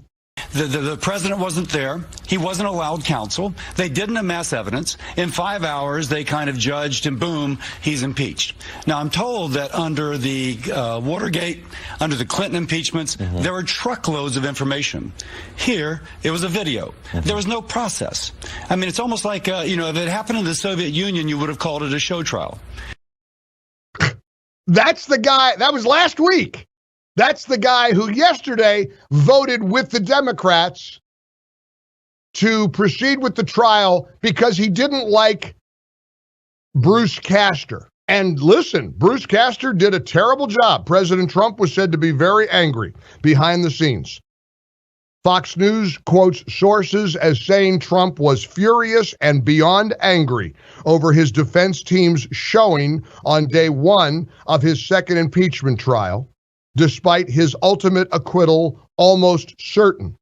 Speaker 9: The president wasn't there. He wasn't allowed counsel. They didn't amass evidence. In 5 hours, they kind of judged, and boom, he's impeached. Now, I'm told that under the Watergate, under the Clinton impeachments, there were truckloads of information. Here, it was a video. There was no process. I mean, it's almost like, if it happened in the Soviet Union, you would have called it a show trial.
Speaker 8: That's the guy. That was last week. That's the guy who yesterday voted with the Democrats to proceed with the trial because he didn't like Bruce Castor. And listen, Bruce Castor did a terrible job. President Trump was said to be very angry behind the scenes. Fox News quotes sources as saying Trump was furious and beyond angry over his defense team's showing on day 1 of his second impeachment trial, despite his ultimate acquittal almost certain.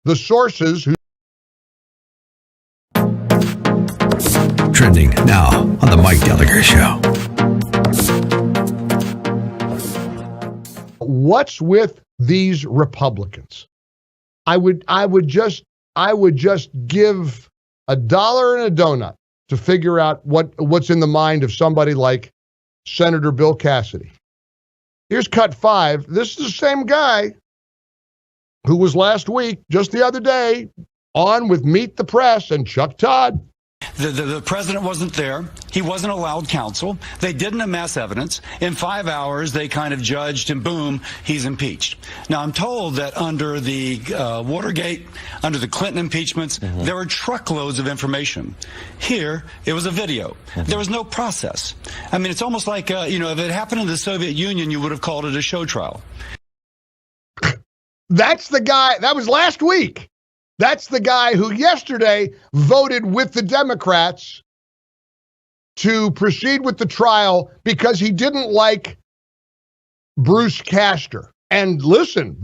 Speaker 8: The sources who...
Speaker 2: Trending now on the Mike Gallagher Show.
Speaker 8: what's with these Republicans? I would just give $1 and a donut to figure out what's in the mind of somebody like Senator Bill Cassidy. Here's cut 5. This is the same guy who was last week, just the other day, on with Meet the Press and Chuck Todd.
Speaker 9: The president wasn't there. He wasn't allowed counsel. They didn't amass evidence. In 5 hours, they kind of judged, and boom, he's impeached. Now, I'm told that under the Watergate, under the Clinton impeachments, there were truckloads of information. Here, it was a video. There was no process. I mean, it's almost like, if it happened in the Soviet Union, you would have called it a show trial.
Speaker 8: That's the guy. That was last week. That's the guy who yesterday voted with the Democrats to proceed with the trial because he didn't like Bruce Castor. And listen,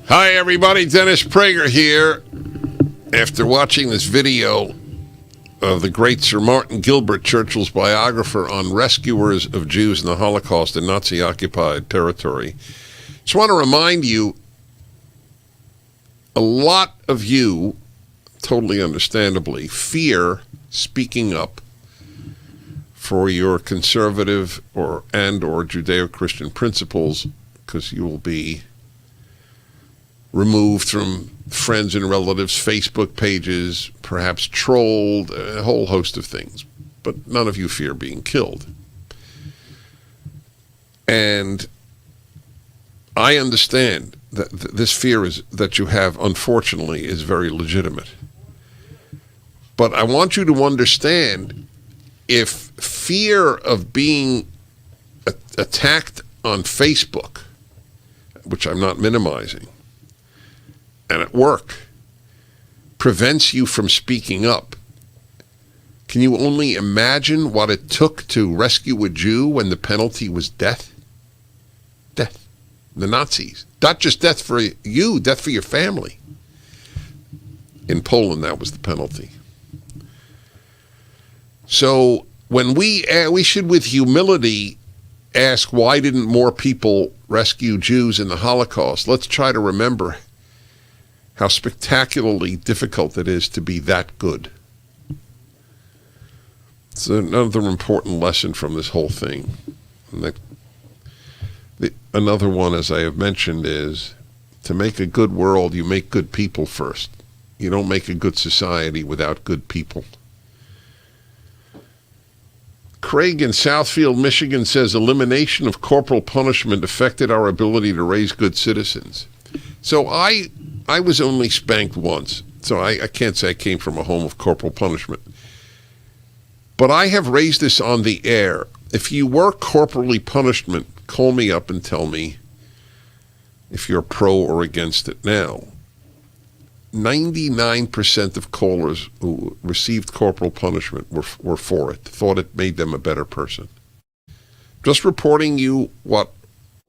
Speaker 5: Hi, everybody. Dennis Prager here. After watching this video of the great Sir Martin Gilbert, Churchill's biographer on rescuers of Jews in the Holocaust in Nazi-occupied territory, just want to remind you, a lot of you, totally understandably, fear speaking up for your conservative or Judeo-Christian principles because you will be removed from friends and relatives' Facebook pages, perhaps trolled, a whole host of things. But none of you fear being killed. And I understand that this fear that you have, unfortunately, is very legitimate. But I want you to understand, if fear of being attacked on Facebook, which I'm not minimizing, and at work, prevents you from speaking up, can you only imagine what it took to rescue a Jew when the penalty was death? Death. The Nazis. Not just death for you, death for your family. In Poland, that was the penalty. So when we should, with humility, ask, why didn't more people rescue Jews in the Holocaust? Let's try to remember how spectacularly difficult it is to be that good. It's another important lesson from this whole thing. And another one, as I have mentioned, is to make a good world, you make good people first. You don't make a good society without good people. Craig in Southfield, Michigan says elimination of corporal punishment affected our ability to raise good citizens. So I was only spanked once, so I can't say I came from a home of corporal punishment. But I have raised this on the air. If you were corporally punishment, call me up and tell me if you're pro or against it now. 99% of callers who received corporal punishment were for it, thought it made them a better person. Just reporting you what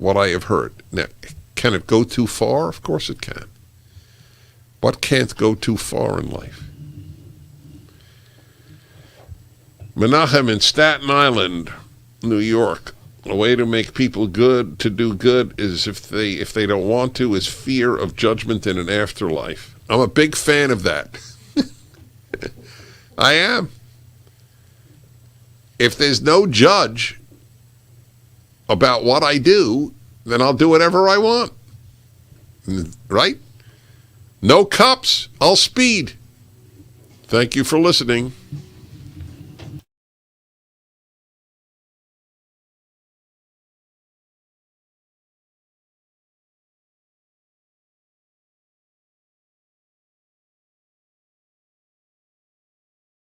Speaker 5: I have heard. Now, can it go too far? Of course it can. What can't go too far in life? Menachem in Staten Island, New York. A way to make people good, to do good, is if they don't want to, is fear of judgment in an afterlife. I'm a big fan of that. I am. If there's no judge about what I do, then I'll do whatever I want. Right? No cops, I'll speed. Thank you for listening.